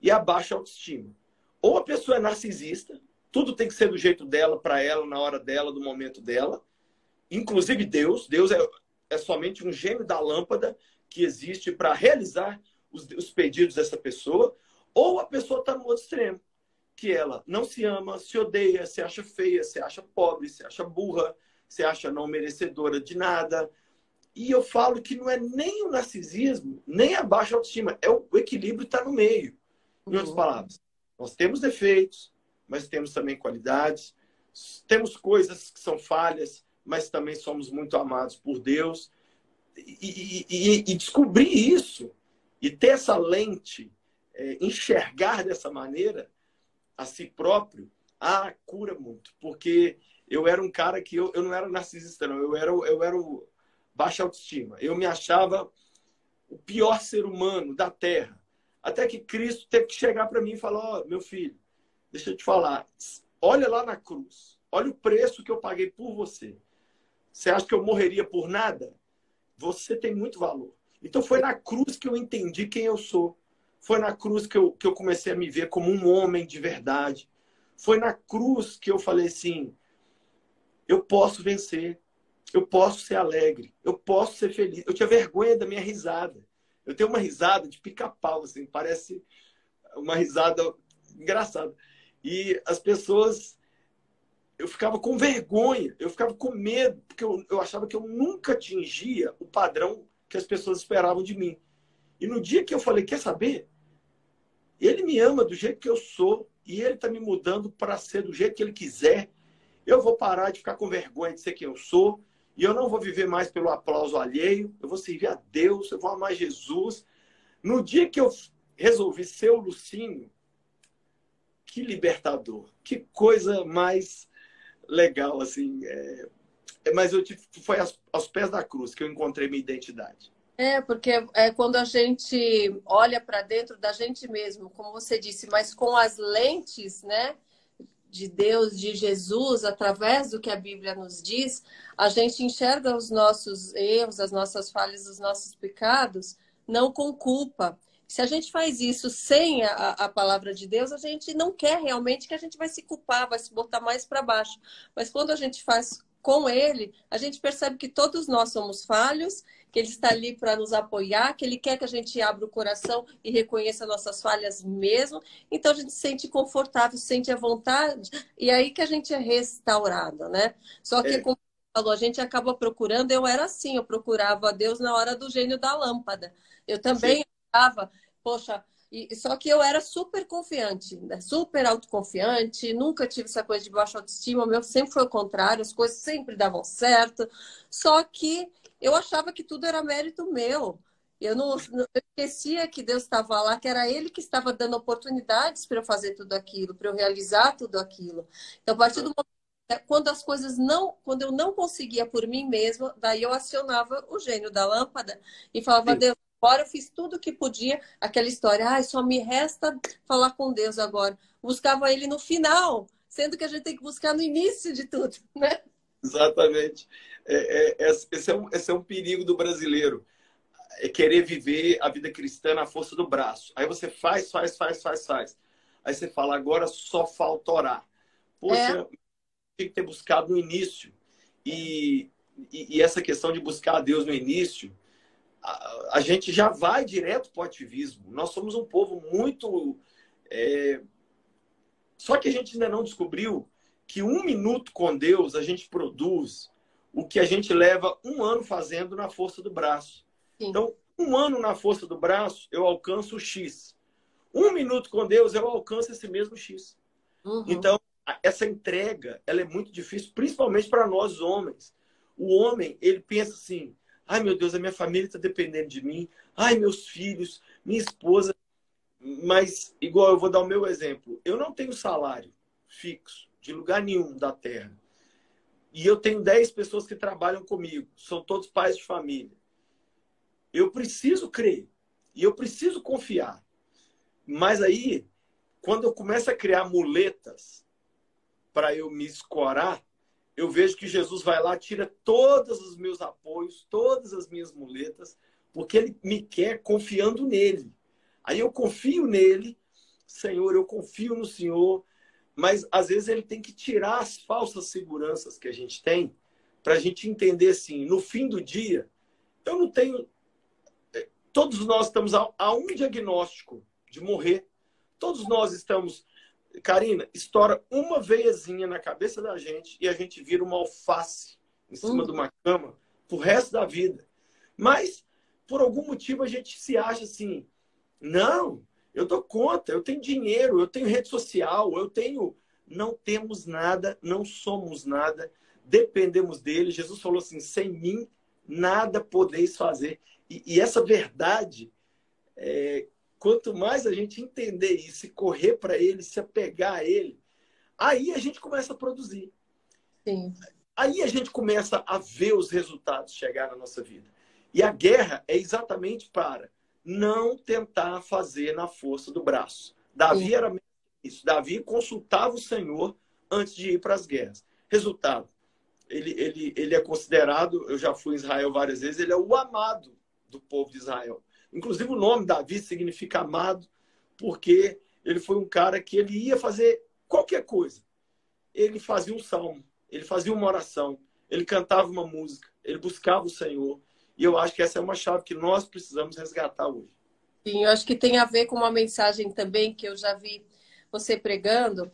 e a baixa autoestima. Ou a pessoa é narcisista, tudo tem que ser do jeito dela, para ela, na hora dela, do momento dela. Inclusive Deus. Deus é somente um gênio da lâmpada que existe para realizar os pedidos dessa pessoa. Ou a pessoa está no outro extremo, que ela não se ama, se odeia, se acha feia, se acha pobre, se acha burra, se acha não merecedora de nada. E eu falo que não é nem o narcisismo, nem a baixa autoestima. O equilíbrio está no meio. Em outras palavras, nós temos defeitos, mas temos também qualidades. Temos coisas que são falhas, mas também somos muito amados por Deus. E descobrir isso, e ter essa lente, enxergar dessa maneira a si próprio, cura muito. Porque eu era um cara que eu não era narcisista, não. Eu era o baixa autoestima. Eu me achava o pior ser humano da Terra. Até que Cristo teve que chegar para mim e falar, meu filho, deixa eu te falar, olha lá na cruz, olha o preço que eu paguei por você. Você acha que eu morreria por nada? Você tem muito valor. Então foi na cruz que eu entendi quem eu sou. Foi na cruz que eu comecei a me ver como um homem de verdade. Foi na cruz que eu falei assim, eu posso vencer, eu posso ser alegre, eu posso ser feliz. Eu tinha vergonha da minha risada. Eu tenho uma risada de pica-pau, assim, parece uma risada engraçada. E as pessoas... Eu ficava com vergonha, eu ficava com medo, porque eu achava que eu nunca atingia o padrão que as pessoas esperavam de mim. E no dia que eu falei, quer saber? Ele me ama do jeito que eu sou e ele está me mudando para ser do jeito que ele quiser. Eu vou parar de ficar com vergonha de ser quem eu sou e eu não vou viver mais pelo aplauso alheio. Eu vou servir a Deus, eu vou amar Jesus. No dia que eu resolvi ser o Lucinho, que libertador, que coisa mais legal, assim. Mas foi aos pés da cruz que eu encontrei minha identidade. Porque é quando a gente olha para dentro da gente mesmo, como você disse, mas com as lentes, né, de Deus, de Jesus, através do que a Bíblia nos diz, a gente enxerga os nossos erros, as nossas falhas, os nossos pecados, não com culpa. Se a gente faz isso sem a palavra de Deus, a gente não quer realmente que a gente vai se culpar, vai se botar mais para baixo. Mas quando a gente faz com Ele, a gente percebe que todos nós somos falhos, que Ele está ali para nos apoiar, que Ele quer que a gente abra o coração e reconheça nossas falhas mesmo. Então a gente se sente confortável, se sente à vontade, e aí que a gente é restaurado, né? Só que, como você falou, a gente acaba procurando, eu era assim, eu procurava a Deus na hora do gênio da lâmpada. Eu também achava, poxa, só que eu era super confiante, né? Super autoconfiante, nunca tive essa coisa de baixa autoestima, o meu sempre foi o contrário, as coisas sempre davam certo. Só que eu achava que tudo era mérito meu. Eu esquecia que Deus estava lá, que era Ele que estava dando oportunidades para eu fazer tudo aquilo, para eu realizar tudo aquilo. Então, a partir do momento, quando eu não conseguia por mim mesma, daí eu acionava o gênio da lâmpada e falava, Deus, agora eu fiz tudo o que podia, aquela história, só me resta falar com Deus agora. Buscava Ele no final, sendo que a gente tem que buscar no início de tudo, né? Exatamente. Esse é um perigo do brasileiro. É querer viver a vida cristã na força do braço. Aí você faz. Aí você fala, agora só falta orar. Poxa, tem que ter buscado no início. E essa questão de buscar a Deus no início, a gente já vai direto para o ativismo. Nós somos um povo muito... Só que a gente ainda não descobriu que 1 minuto com Deus a gente produz o que a gente leva 1 ano fazendo na força do braço. Sim. Então, 1 ano na força do braço, eu alcanço o X. 1 minuto com Deus, eu alcanço esse mesmo X. Uhum. Então, essa entrega, ela é muito difícil, principalmente para nós homens. O homem, ele pensa assim, Ai, meu Deus, a minha família está dependendo de mim. Ai, meus filhos, minha esposa. Mas, igual eu vou dar o meu exemplo. Eu não tenho salário fixo de lugar nenhum da terra. E eu tenho 10 pessoas que trabalham comigo. São todos pais de família. Eu preciso crer. E eu preciso confiar. Mas aí, quando eu começo a criar muletas para eu me escorar, eu vejo que Jesus vai lá, tira todos os meus apoios, todas as minhas muletas, porque ele me quer confiando nele. Aí eu confio nele, Senhor, eu confio no Senhor, mas às vezes ele tem que tirar as falsas seguranças que a gente tem para a gente entender assim, no fim do dia, eu não tenho. Todos nós estamos a um diagnóstico de morrer. Todos nós estamos. Karina, estoura uma veiazinha na cabeça da gente e a gente vira uma alface em cima de uma cama pro resto da vida. Mas, por algum motivo, a gente se acha assim, não, eu dou conta, eu tenho dinheiro, eu tenho rede social, eu tenho... Não temos nada, não somos nada, dependemos dele. Jesus falou assim, sem mim, nada podeis fazer. E essa verdade... quanto mais a gente entender isso e correr para ele, se apegar a ele, aí a gente começa a produzir. Sim. Aí a gente começa a ver os resultados chegar na nossa vida. E a guerra é exatamente para não tentar fazer na força do braço. Davi era isso. Davi consultava o Senhor antes de ir para as guerras. Resultado, ele é considerado, eu já fui em Israel várias vezes, ele é o amado do povo de Israel. Inclusive, o nome Davi significa amado, porque ele foi um cara que ele ia fazer qualquer coisa. Ele fazia um salmo, ele fazia uma oração, ele cantava uma música, ele buscava o Senhor. E eu acho que essa é uma chave que nós precisamos resgatar hoje. Sim, eu acho que tem a ver com uma mensagem também que eu já vi você pregando.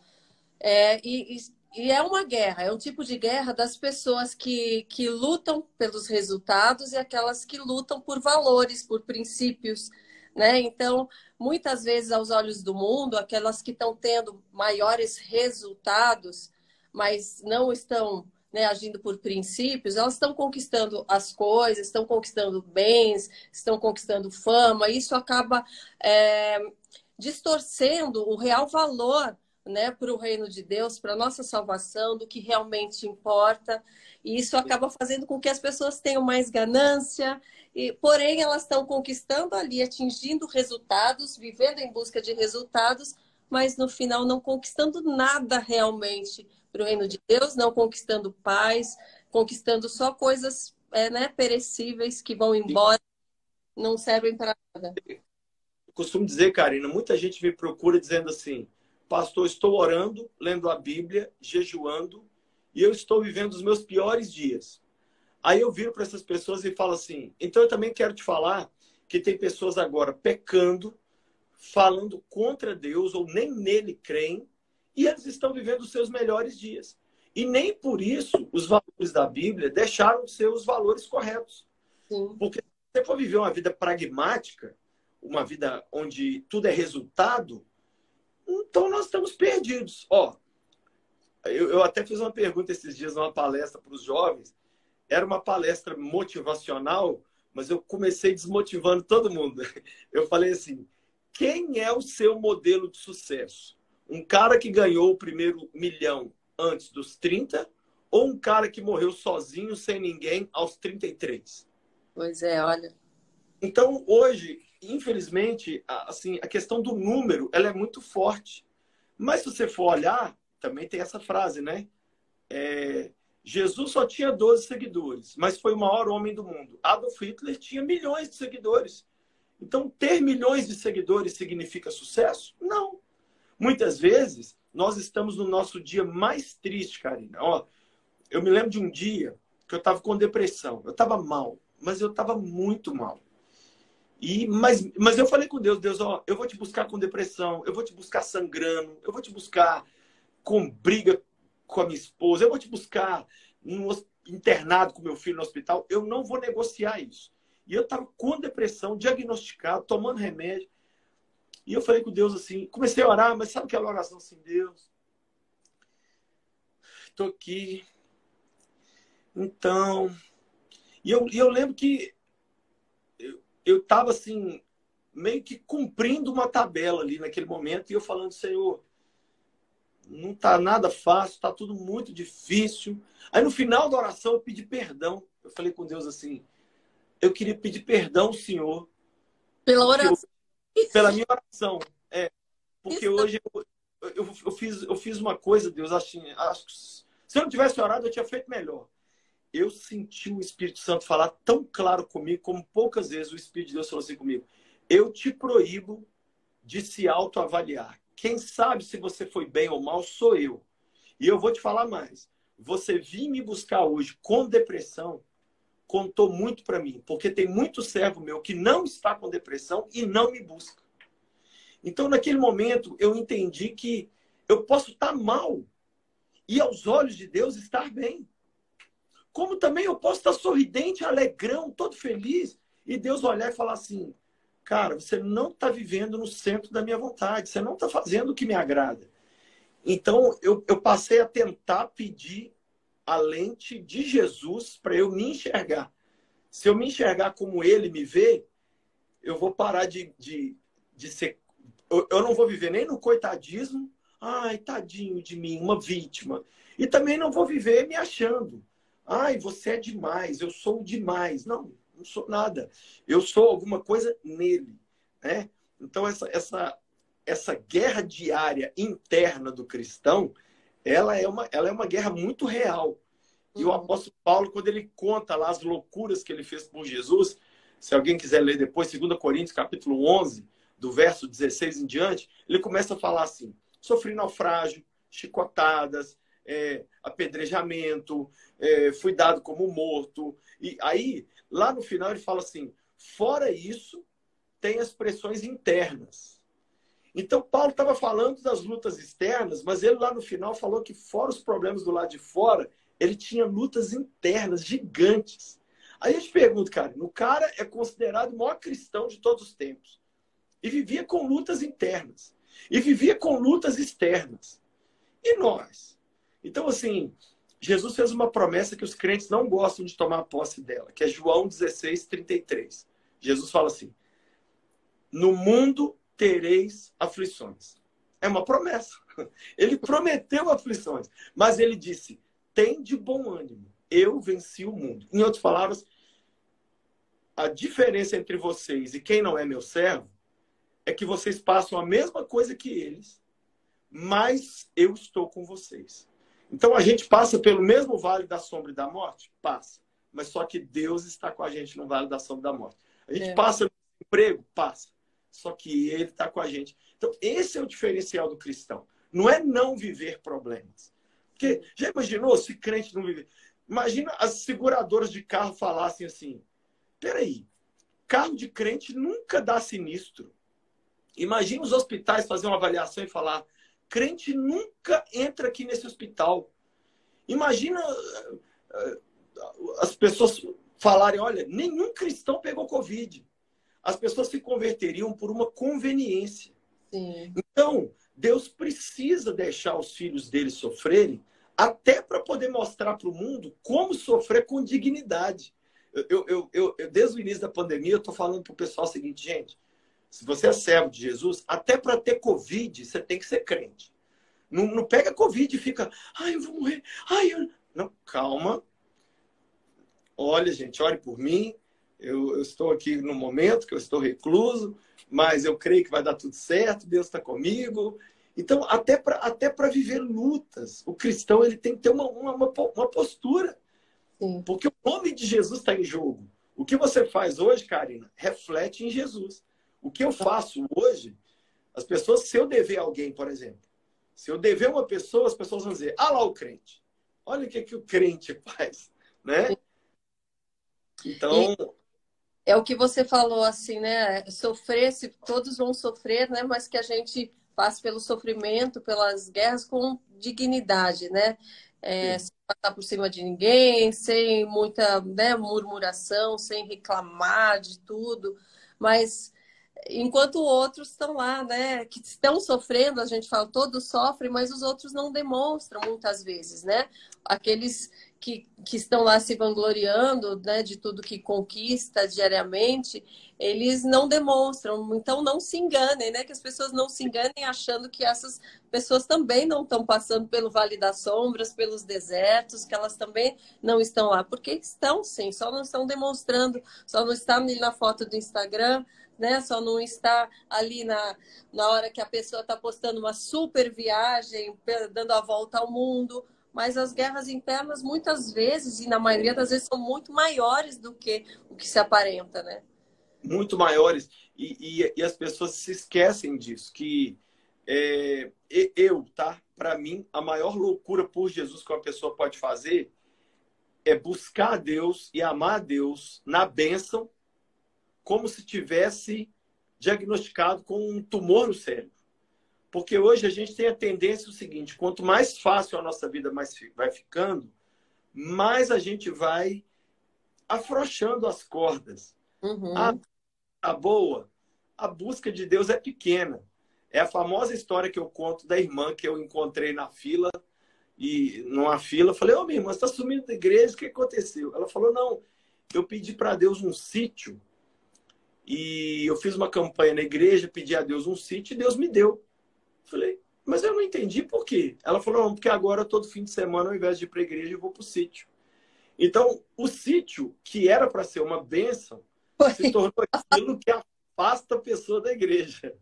E é uma guerra, é um tipo de guerra das pessoas que lutam pelos resultados e aquelas que lutam por valores, por princípios, né? Então, muitas vezes, aos olhos do mundo, aquelas que estão tendo maiores resultados, mas não estão, né, agindo por princípios, elas estão conquistando as coisas, estão conquistando bens, estão conquistando fama, isso acaba distorcendo o real valor, né, para o reino de Deus, para a nossa salvação, do que realmente importa. E isso acaba fazendo com que as pessoas tenham mais ganância, porém elas estão conquistando ali, atingindo resultados, vivendo em busca de resultados, mas no final não conquistando nada realmente para o reino de Deus, não conquistando paz, conquistando só coisas né, perecíveis que vão embora, não servem para nada. Eu costumo dizer, Karina, muita gente me procura dizendo assim, pastor, estou orando, lendo a Bíblia, jejuando, e eu estou vivendo os meus piores dias. Aí eu viro para essas pessoas e falo assim, então eu também quero te falar que tem pessoas agora pecando, falando contra Deus, ou nem nele creem, e eles estão vivendo os seus melhores dias. E nem por isso os valores da Bíblia deixaram de ser os valores corretos. Sim. Porque se você for viver uma vida pragmática, uma vida onde tudo é resultado, então nós estamos perdidos. Eu até fiz uma pergunta esses dias numa palestra para os jovens. Era uma palestra motivacional, mas eu comecei desmotivando todo mundo. Eu falei assim, quem é o seu modelo de sucesso? Um cara que ganhou o primeiro milhão antes dos 30 ou um cara que morreu sozinho, sem ninguém, aos 33? Pois é, olha. Então, hoje, infelizmente, assim, a questão do número, ela é muito forte. Mas se você for olhar, também tem essa frase, né? Jesus só tinha 12 seguidores, mas foi o maior homem do mundo. Adolf Hitler tinha milhões de seguidores. Então, ter milhões de seguidores significa sucesso? Não. Muitas vezes, nós estamos no nosso dia mais triste, Karina. Eu me lembro de um dia que eu estava com depressão. Eu estava mal, mas eu estava muito mal. Mas eu falei com Deus, eu vou te buscar com depressão, eu vou te buscar sangrando, eu vou te buscar com briga com a minha esposa, eu vou te buscar internado com meu filho no hospital, eu não vou negociar isso. E eu estava com depressão, diagnosticado, tomando remédio. E eu falei com Deus assim, comecei a orar, mas sabe aquela oração assim, Deus, estou aqui, então... E eu lembro que eu estava assim, meio que cumprindo uma tabela ali naquele momento, e eu falando, Senhor, não está nada fácil, está tudo muito difícil. Aí no final da oração eu pedi perdão. Eu falei com Deus assim, eu queria pedir perdão, Senhor, Pela porque oração. pela minha oração. Porque Isso. hoje eu fiz uma coisa, Deus, acho que se eu não tivesse orado, eu tinha feito melhor. Eu senti o Espírito Santo falar tão claro comigo, como poucas vezes o Espírito de Deus falou assim comigo. Eu te proíbo de se autoavaliar. Quem sabe se você foi bem ou mal sou eu. E eu vou te falar mais. Você vir me buscar hoje com depressão contou muito para mim, porque tem muito servo meu que não está com depressão e não me busca. Então, naquele momento, eu entendi que eu posso estar mal e, aos olhos de Deus, estar bem. Como também eu posso estar sorridente, alegrão, todo feliz, e Deus olhar e falar assim, cara, você não está vivendo no centro da minha vontade, você não está fazendo o que me agrada. Então, eu passei a tentar pedir a lente de Jesus para eu me enxergar. Se eu me enxergar como ele me vê, eu vou parar de ser... Eu não vou viver nem no coitadismo, ai, tadinho de mim, uma vítima. E também não vou viver me achando. Ai, você é demais, eu sou demais. Não, não sou nada. Eu sou alguma coisa nele, né? Então, essa guerra diária interna do cristão, ela é uma guerra muito real. E o Uhum. apóstolo Paulo, quando ele conta lá as loucuras que ele fez por Jesus, se alguém quiser ler depois, 2 Coríntios, capítulo 11, do verso 16 em diante, ele começa a falar assim, sofri naufrágio, chicotadas, apedrejamento, fui dado como morto. E aí, lá no final, ele fala assim, fora isso, tem as pressões internas. Então, Paulo estava falando das lutas externas, mas ele lá no final falou que, fora os problemas do lado de fora, ele tinha lutas internas gigantes. Aí eu te pergunto, cara, o cara é considerado o maior cristão de todos os tempos. E vivia com lutas internas. E vivia com lutas externas. E nós? Então, assim, Jesus fez uma promessa que os crentes não gostam de tomar posse dela, que é João 16:33. Jesus fala assim, no mundo tereis aflições. É uma promessa. Ele prometeu aflições, mas ele disse, tem de bom ânimo, eu venci o mundo. Em outras palavras, a diferença entre vocês e quem não é meu servo é que vocês passam a mesma coisa que eles, mas eu estou com vocês. Então a gente passa pelo mesmo vale da sombra e da morte? Passa. Mas só que Deus está com a gente no vale da sombra e da morte. A gente passa no emprego? Passa. Só que Ele está com a gente. Então esse é o diferencial do cristão. Não é não viver problemas. Porque já imaginou se crente não viver? Imagina as seguradoras de carro falassem assim, peraí, carro de crente nunca dá sinistro. Imagina os hospitais fazer uma avaliação e falar, crente nunca entra aqui nesse hospital. Imagina as pessoas falarem, olha, nenhum cristão pegou Covid. As pessoas se converteriam por uma conveniência. Sim. Então, Deus precisa deixar os filhos dele sofrerem até para poder mostrar para o mundo como sofrer com dignidade. Desde o início da pandemia, eu estou falando para o pessoal o seguinte, gente, se você é servo de Jesus, até para ter Covid, você tem que ser crente. Não pega Covid e fica, ai, eu vou morrer. Ai, eu... Não, calma. Olha, gente, ore por mim. Eu estou aqui no momento que eu estou recluso, mas eu creio que vai dar tudo certo, Deus está comigo. Então, até para viver lutas, o cristão ele tem que ter uma postura. Sim. Porque o nome de Jesus está em jogo. O que você faz hoje, Karina, reflete em Jesus. O que eu faço hoje, as pessoas, se eu dever alguém, por exemplo, se eu dever uma pessoa, as pessoas vão dizer, ah lá o crente. Olha o que o crente faz, né? E Então, é o que você falou, assim, né? Sofrer, se todos vão sofrer, né? Mas que a gente passe pelo sofrimento, pelas guerras com dignidade, né? Sem passar por cima de ninguém, sem muita, né, murmuração, sem reclamar de tudo. Mas enquanto outros estão lá, né, que estão sofrendo, a gente fala, todos sofrem, mas os outros não demonstram muitas vezes, né? Aqueles que estão lá se vangloriando, né, de tudo que conquista diariamente, eles não demonstram. Então, não se enganem, né? Que as pessoas não se enganem achando que essas pessoas também não estão passando pelo Vale das Sombras, pelos desertos, que elas também não estão lá, porque estão sim, só não estão demonstrando, só não está ali na foto do Instagram, né? Só não está ali na hora que a pessoa está postando uma super viagem, dando a volta ao mundo. Mas as guerras internas, muitas vezes, e na maioria das vezes, são muito maiores do que o que se aparenta, né? Muito maiores. E as pessoas se esquecem disso, que tá? Para mim, a maior loucura por Jesus que uma pessoa pode fazer é buscar a Deus e amar a Deus na bênção, como se tivesse diagnosticado com um tumor no cérebro. Porque hoje a gente tem a tendência o seguinte, quanto mais fácil a nossa vida vai ficando, mais a gente vai afrouxando as cordas. Uhum. A boa, a busca de Deus é pequena. É a famosa história que eu conto da irmã que eu encontrei na fila, e numa fila, eu falei, ô minha irmã, você está sumindo da igreja, o que aconteceu? Ela falou, não, eu pedi para Deus um sítio, e eu fiz uma campanha na igreja, pedi a Deus um sítio, e Deus me deu. Falei, mas eu não entendi por quê. Ela falou, não, porque agora todo fim de semana, ao invés de ir para a igreja, eu vou para o sítio. Então, o sítio, que era para ser uma bênção, se Foi. tornou aquilo que afasta a pessoa da igreja,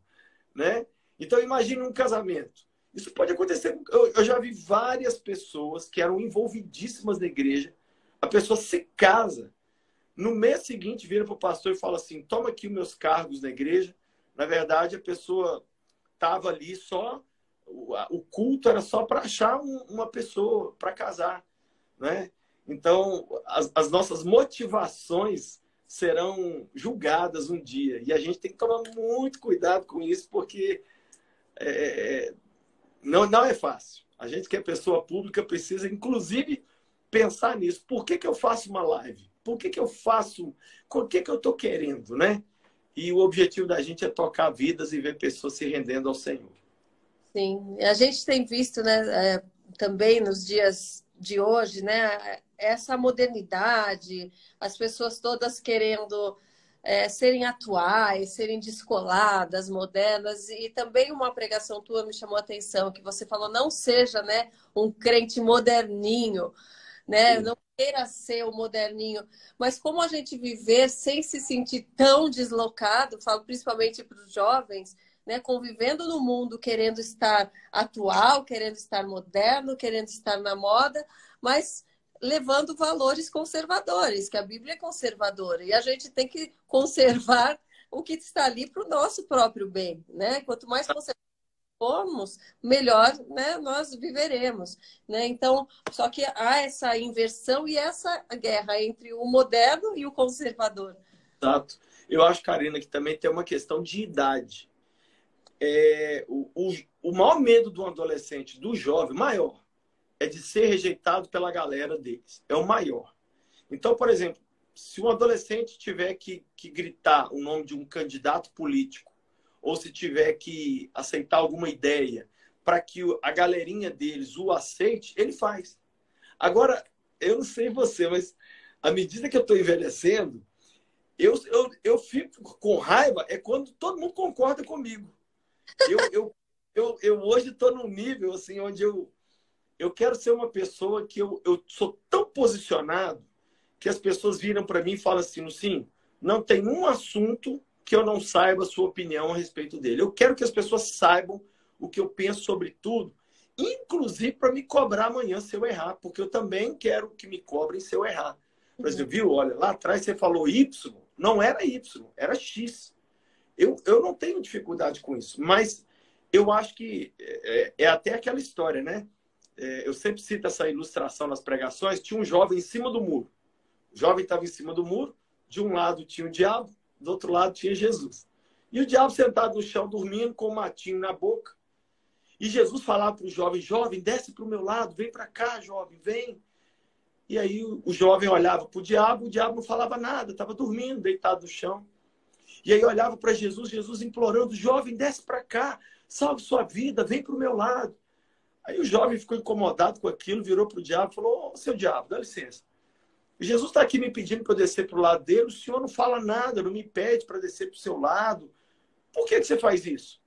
né? Então, imagine um casamento. Isso pode acontecer. Eu já vi várias pessoas que eram envolvidíssimas na igreja. A pessoa se casa. No mês seguinte, vira para o pastor e fala assim, toma aqui os meus cargos na igreja. Na verdade, a pessoa estava ali só... O culto era só para achar uma pessoa para casar, né? Então, as nossas motivações serão julgadas um dia. E a gente tem que tomar muito cuidado com isso, porque não é fácil. A gente que é pessoa pública precisa, inclusive, pensar nisso. Por que eu faço uma live? Por que eu faço... O que eu estou querendo, né? E o objetivo da gente é tocar vidas e ver pessoas se rendendo ao Senhor. Sim, a gente tem visto, né, também nos dias de hoje, né, essa modernidade, as pessoas todas querendo serem atuais, serem descoladas, modernas, e também uma pregação tua me chamou a atenção, que você falou, não seja, né, um crente moderninho, né, Sim. não queira ser o moderninho, mas como a gente viver sem se sentir tão deslocado, falo principalmente para os jovens, né, convivendo no mundo, querendo estar atual, querendo estar moderno, querendo estar na moda, mas levando valores conservadores, que a Bíblia é conservadora, e a gente tem que conservar o que está ali para o nosso próprio bem, né? Quanto mais conservadores formos, melhor, né, nós viveremos, né? Então, só que há essa inversão e essa guerra entre o moderno e o conservador. Exato. Eu acho, Karina, que também tem uma questão de idade. O maior medo do adolescente, do jovem, maior, é de ser rejeitado pela galera deles. É o maior. Então, por exemplo, se um adolescente tiver que gritar o nome de um candidato político, ou se tiver que aceitar alguma ideia para que a galerinha deles o aceite, ele faz. Agora, eu não sei você, mas à medida que eu estou envelhecendo, eu fico com raiva é quando todo mundo concorda comigo. Eu hoje estou num nível assim, onde eu quero ser uma pessoa que eu sou tão posicionado que as pessoas viram para mim e falam assim, sim, não tem um assunto que eu não saiba a sua opinião a respeito dele. Eu quero que as pessoas saibam o que eu penso sobre tudo, inclusive para me cobrar amanhã se eu errar, porque eu também quero que me cobrem se eu errar. Por exemplo, viu? Olha, lá atrás você falou Y, não era Y, era X. Eu não tenho dificuldade com isso, mas eu acho que é até aquela história, né? Eu sempre cito essa ilustração nas pregações. Tinha um jovem em cima do muro. O jovem estava em cima do muro. De um lado tinha o diabo, do outro lado tinha Jesus. E o diabo sentado no chão, dormindo, com um matinho na boca. E Jesus falava para o jovem, jovem, desce para o meu lado, vem para cá, jovem, vem. E aí o jovem olhava para o diabo não falava nada, estava dormindo, deitado no chão. E aí eu olhava para Jesus, Jesus implorando, jovem, desce para cá, salve sua vida, vem para o meu lado. Aí o jovem ficou incomodado com aquilo, virou para o diabo e falou, ô, seu diabo, dá licença. Jesus está aqui me pedindo para eu descer para o lado dele, o senhor não fala nada, não me pede para descer para o seu lado. Por que você faz isso?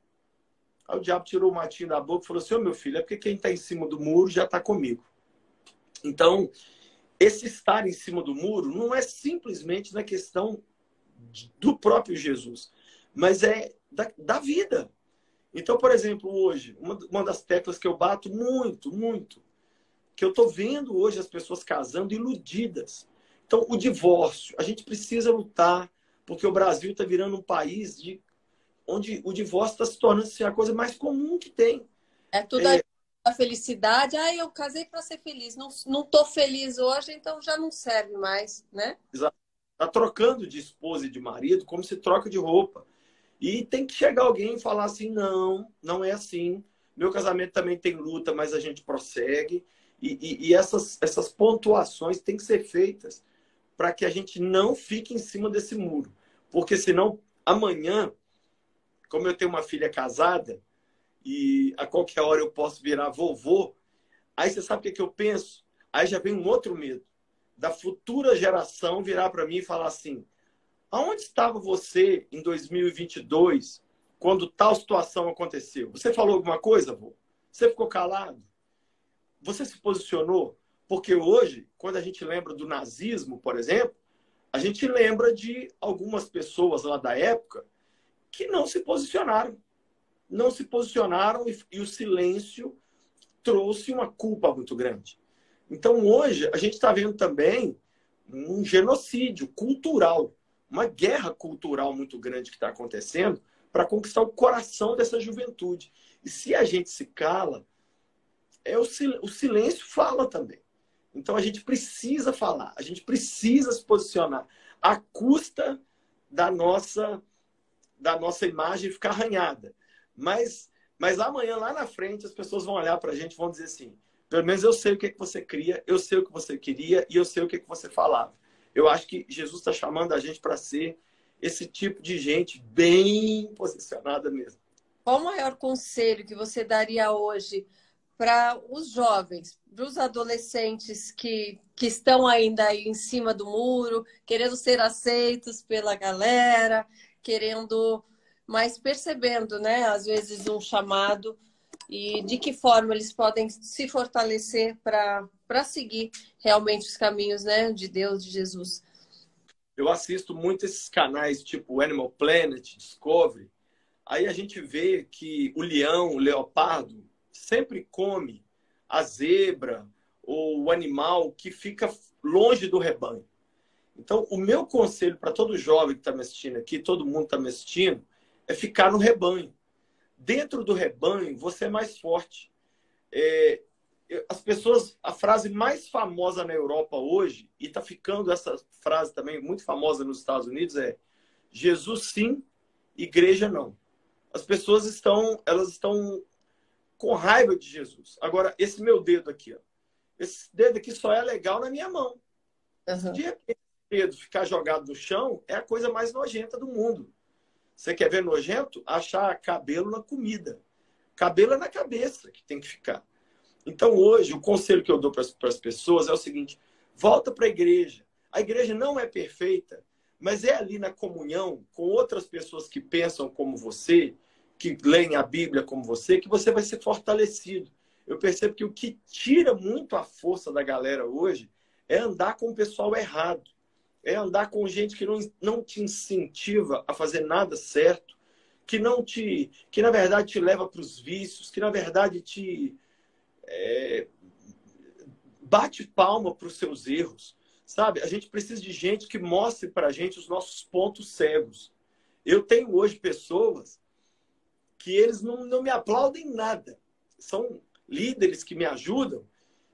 Aí o diabo tirou o matinho da boca e falou assim, ô meu filho, é porque quem está em cima do muro já está comigo. Então, esse estar em cima do muro não é simplesmente na questão do próprio Jesus, mas é da vida. Então, por exemplo, hoje, uma das teclas que eu bato muito, muito, que eu estou vendo hoje as pessoas casando iludidas. Então, o divórcio, a gente precisa lutar, porque o Brasil está virando um país onde o divórcio está se tornando a coisa mais comum que tem. É tudo a felicidade. Ah, eu casei para ser feliz. Não tô feliz hoje, então já não serve mais, né? Exato. Está trocando de esposa e de marido como se troca de roupa. E tem que chegar alguém e falar assim, não, não é assim. Meu casamento também tem luta, mas a gente prossegue. E essas pontuações têm que ser feitas para que a gente não fique em cima desse muro. Porque senão, amanhã, como eu tenho uma filha casada, e a qualquer hora eu posso virar vovô, aí você sabe o que eu penso? Aí já vem um outro medo. Da futura geração virar para mim e falar assim, aonde estava você em 2022 quando tal situação aconteceu? Você falou alguma coisa, vô? Você ficou calado? Você se posicionou? Porque hoje, quando a gente lembra do nazismo, por exemplo, a gente lembra de algumas pessoas lá da época que não se posicionaram. Não se posicionaram e o silêncio trouxe uma culpa muito grande. Então, hoje, a gente está vendo também um genocídio cultural, uma guerra cultural muito grande que está acontecendo para conquistar o coração dessa juventude. E se a gente se cala, o silêncio fala também. Então, a gente precisa falar, a gente precisa se posicionar à custa da nossa imagem ficar arranhada. Mas amanhã, lá na frente, as pessoas vão olhar para a gente e vão dizer assim, pelo menos eu sei o que você cria, eu sei o que você queria e eu sei o que você falava. Eu acho que Jesus está chamando a gente para ser esse tipo de gente bem posicionada mesmo. Qual o maior conselho que você daria hoje para os jovens, para os adolescentes que estão ainda aí em cima do muro, querendo ser aceitos pela galera, querendo, mas percebendo, né, às vezes um chamado e de que forma eles podem se fortalecer para seguir realmente os caminhos, né, de Deus, de Jesus? Eu assisto muito esses canais tipo Animal Planet, Discovery. Aí a gente vê que o leão, o leopardo, sempre come a zebra ou o animal que fica longe do rebanho. Então, o meu conselho para todo jovem que está me assistindo aqui, todo mundo está me assistindo, é ficar no rebanho. Dentro do rebanho, você é mais forte. As pessoas, a frase mais famosa na Europa hoje, e está ficando essa frase também muito famosa nos Estados Unidos, é Jesus sim, igreja não. As pessoas estão com raiva de Jesus. Agora, esse meu dedo aqui, ó, esse dedo aqui só é legal na minha mão. Se de repente o dedo ficar jogado no chão, é a coisa mais nojenta do mundo. Você quer ver nojento? Achar cabelo na comida. Cabelo é na cabeça que tem que ficar. Então, hoje, o conselho que eu dou para as pessoas é o seguinte, volta para a igreja. A igreja não é perfeita, mas é ali na comunhão com outras pessoas que pensam como você, que leem a Bíblia como você, que você vai ser fortalecido. Eu percebo que o que tira muito a força da galera hoje é andar com o pessoal errado. É andar com gente que não te incentiva a fazer nada certo, que na verdade te leva para os vícios, que na verdade te bate palma para os seus erros. Sabe? A gente precisa de gente que mostre para a gente os nossos pontos cegos. Eu tenho hoje pessoas que eles não me aplaudem nada. São líderes que me ajudam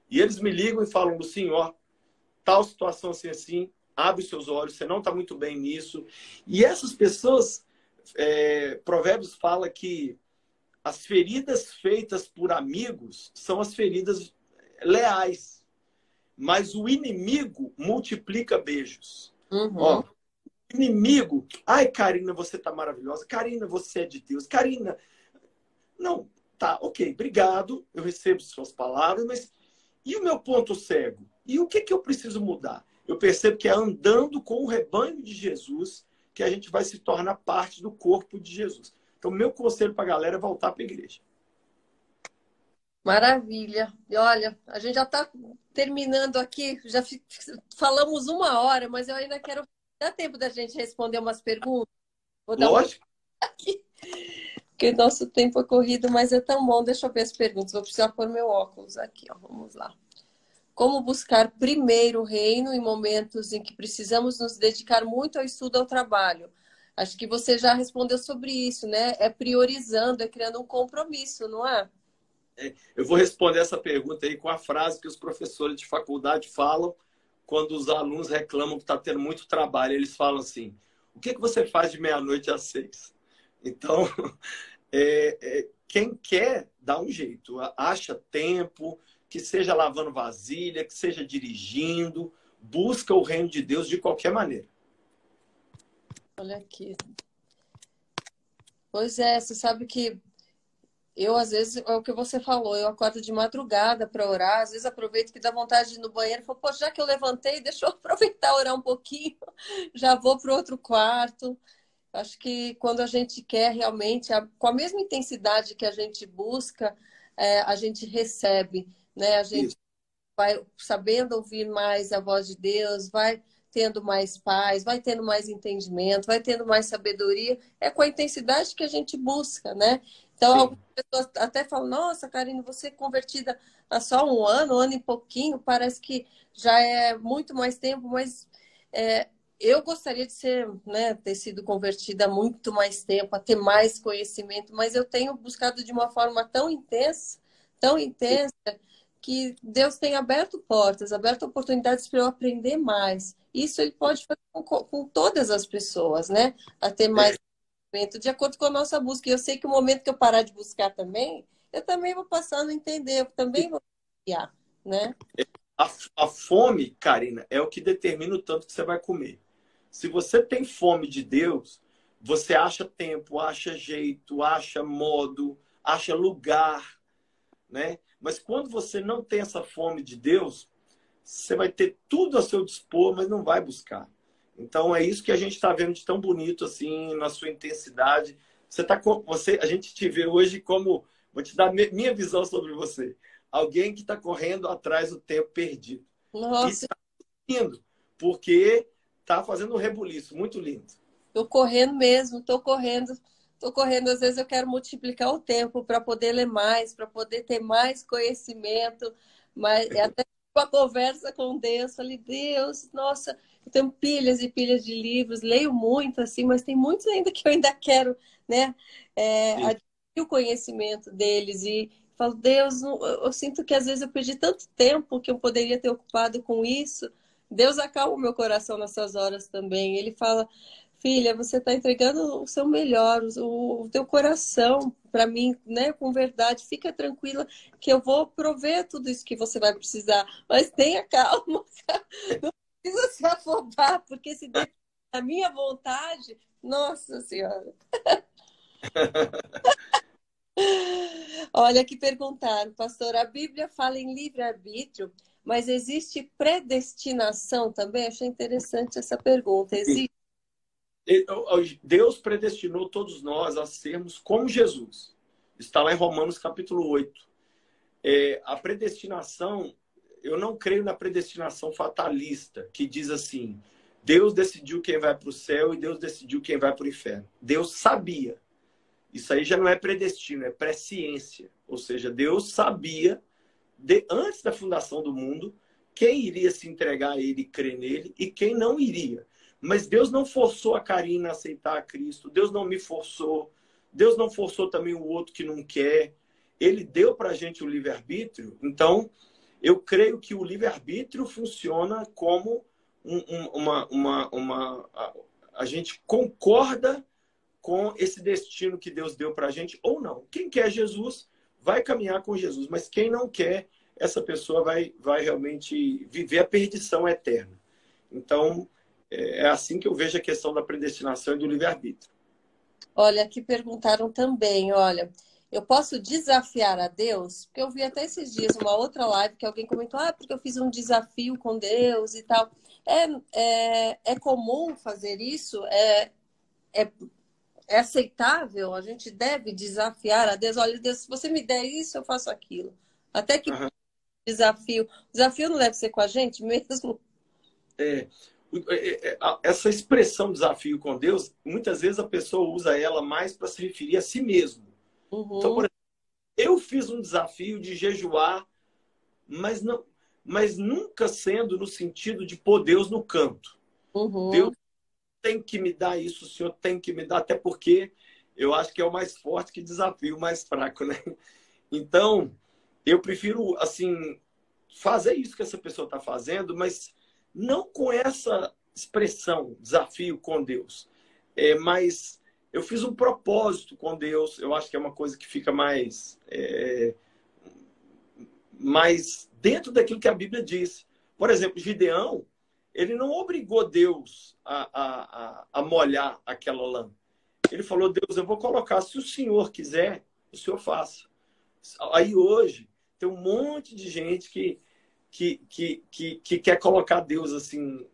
e eles me ligam e falam, Lucinho, ó, tal situação assim, assim, abre os seus olhos, você não está muito bem nisso. E essas pessoas, Provérbios fala que as feridas feitas por amigos são as feridas leais. Mas o inimigo multiplica beijos. Uhum. Ó, o inimigo. Ai, Karina, você tá maravilhosa. Karina, você é de Deus. Karina, não, tá, ok, obrigado. Eu recebo suas palavras, mas e o meu ponto cego? E o que que eu preciso mudar? Eu percebo que é andando com o rebanho de Jesus que a gente vai se tornar parte do corpo de Jesus. Então, meu conselho para a galera é voltar para a igreja. Maravilha. E olha, a gente já está terminando aqui, falamos 1 hora, mas eu ainda quero. Dá tempo da gente responder umas perguntas? Vou dar Lógico. aqui, porque nosso tempo é corrido, mas é tão bom. Deixa eu ver as perguntas. Vou precisar pôr meu óculos aqui, ó. Vamos lá. Como buscar primeiro o reino em momentos em que precisamos nos dedicar muito ao estudo, ao trabalho? Acho que você já respondeu sobre isso, né? É priorizando, é criando um compromisso, não é? Eu vou responder essa pergunta aí com a frase que os professores de faculdade falam quando os alunos reclamam que está tendo muito trabalho. Eles falam assim: o que você faz de meia-noite às 6? Então, quem quer, dá um jeito. Acha tempo, que seja lavando vasilha, que seja dirigindo, busca o reino de Deus de qualquer maneira. Olha aqui. Pois é, você sabe que eu, às vezes, é o que você falou, eu acordo de madrugada para orar, às vezes aproveito que dá vontade de ir no banheiro e falo, pô, já que eu levantei, deixa eu aproveitar orar um pouquinho, já vou para o outro quarto. Acho que quando a gente quer realmente, com a mesma intensidade que a gente busca, a gente recebe, né? A gente Isso. vai sabendo ouvir mais a voz de Deus, vai tendo mais paz, vai tendo mais entendimento, vai tendo mais sabedoria. É com a intensidade que a gente busca, né? Então, Sim. algumas pessoas até falam, nossa, Karine, você é convertida há só 1 ano e pouquinho, parece que já é muito mais tempo, mas eu gostaria de ser, né, ter sido convertida há muito mais tempo, a ter mais conhecimento, mas eu tenho buscado de uma forma tão intensa, que Deus tem aberto portas, aberto oportunidades para eu aprender mais. Isso ele pode fazer com todas as pessoas, né? A ter mais conhecimento, de acordo com a nossa busca. E eu sei que o momento que eu parar de buscar também, eu também vou passando a entender, eu também vou criar, né? A fome, Karina, é o que determina o tanto que você vai comer. Se você tem fome de Deus, você acha tempo, acha jeito, acha modo, acha lugar, né? Mas quando você não tem essa fome de Deus, você vai ter tudo a seu dispor, mas não vai buscar. Então é isso que a gente está vendo de tão bonito assim na sua intensidade. A gente te vê hoje como, vou te dar minha visão sobre você, alguém que está correndo atrás do tempo perdido. E Nossa, está indo, porque está fazendo um rebuliço muito lindo. tô correndo mesmo, tô correndo. Tô correndo, às vezes eu quero multiplicar o tempo para poder ler mais, para poder ter mais conhecimento, mas é até uma conversa com Deus, falei, Deus, nossa, eu tenho pilhas e pilhas de livros, leio muito assim, mas tem muitos ainda que eu ainda quero, né, Sim. adquirir o conhecimento deles e falo, Deus, eu sinto que às vezes eu perdi tanto tempo que eu poderia ter ocupado com isso. Deus acalma o meu coração nessas horas também. Ele fala, filha, você está entregando o seu melhor, o teu coração para mim, né, com verdade. Fica tranquila que eu vou prover tudo isso que você vai precisar. Mas tenha calma, não precisa se afobar, porque se depender da minha vontade, nossa Senhora. Olha que perguntaram, pastor, a Bíblia fala em livre-arbítrio, mas existe predestinação também? Achei interessante essa pergunta. Existe? Deus predestinou todos nós a sermos como Jesus. Está lá em Romanos capítulo 8. A predestinação, eu não creio na predestinação fatalista, que diz assim, Deus decidiu quem vai para o céu e Deus decidiu quem vai para o inferno. Deus sabia. Isso aí já não é predestino, é presciência. Ou seja, Deus sabia, antes da fundação do mundo, quem iria se entregar a Ele e crer nele e quem não iria. Mas Deus não forçou a Karina a aceitar a Cristo. Deus não me forçou. Deus não forçou também o outro que não quer. Ele deu para a gente o livre-arbítrio. Então, eu creio que o livre-arbítrio funciona como a gente concorda com esse destino que Deus deu para a gente ou não. Quem quer Jesus vai caminhar com Jesus, mas quem não quer, essa pessoa vai realmente viver a perdição eterna. Então, É assim que eu vejo a questão da predestinação e do livre-arbítrio. Olha, aqui perguntaram também, olha, eu posso desafiar a Deus? Porque eu vi até esses dias uma outra live que alguém comentou, porque eu fiz um desafio com Deus e tal. É comum fazer isso? É, é aceitável? A gente deve desafiar a Deus? Olha, Deus, se você me der isso, eu faço aquilo. Até que Aham. desafio. Desafio não deve ser com a gente mesmo? É, essa expressão desafio com Deus, muitas vezes a pessoa usa ela mais para se referir a si mesmo. Então, por Uhum, exemplo, eu fiz um desafio de jejuar, mas não, mas nunca sendo no sentido de pôr Deus no canto. uhum. Deus tem que me dar isso, o Senhor tem que me dar, até porque eu acho que é o mais forte que desafio o mais fraco, né? Então, eu prefiro, assim, fazer isso que essa pessoa está fazendo, mas não com essa expressão, desafio com Deus. Mas eu fiz um propósito com Deus, eu acho que é uma coisa que fica mais dentro daquilo que a Bíblia diz. Por exemplo, Gideão, ele não obrigou Deus a molhar aquela lã. Ele falou, Deus, eu vou colocar, se o Senhor quiser, o Senhor faça. Aí hoje tem um monte de gente que quer colocar Deus assim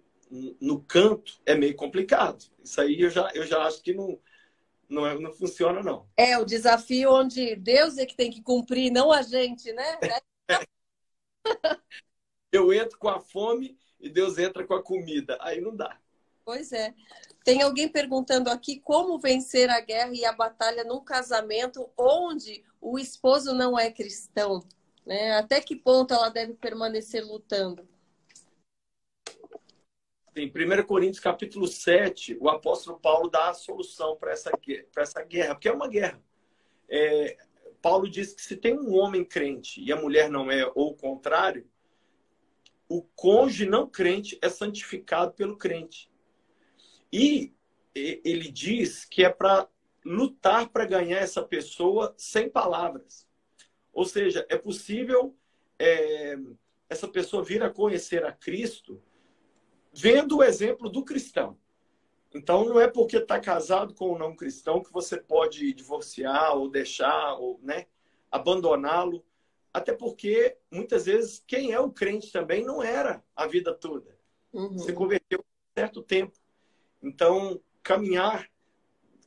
no canto, é meio complicado. Isso aí eu já acho que não funciona, não. É o desafio onde Deus é que tem que cumprir, não a gente, né? Eu entro com a fome e Deus entra com a comida. Aí não dá. Pois é. Tem alguém perguntando aqui como vencer a guerra e a batalha num casamento onde o esposo não é cristão, né? Até que ponto ela deve permanecer lutando? Em 1 Coríntios capítulo 7, o apóstolo Paulo dá a solução para essa guerra, porque é uma guerra. Paulo diz que se tem um homem crente e a mulher não é, ou o contrário, o cônjuge não crente é santificado pelo crente. E ele diz que é para lutar para ganhar essa pessoa sem palavras. Ou seja, é possível essa pessoa vir a conhecer a Cristo vendo o exemplo do cristão. Então, não é porque está casado com um não cristão que você pode divorciar ou deixar, ou, né, abandoná-lo. Até porque, muitas vezes, quem é o crente também não era a vida toda. Se Uhum. converteu por um certo tempo. Então, caminhar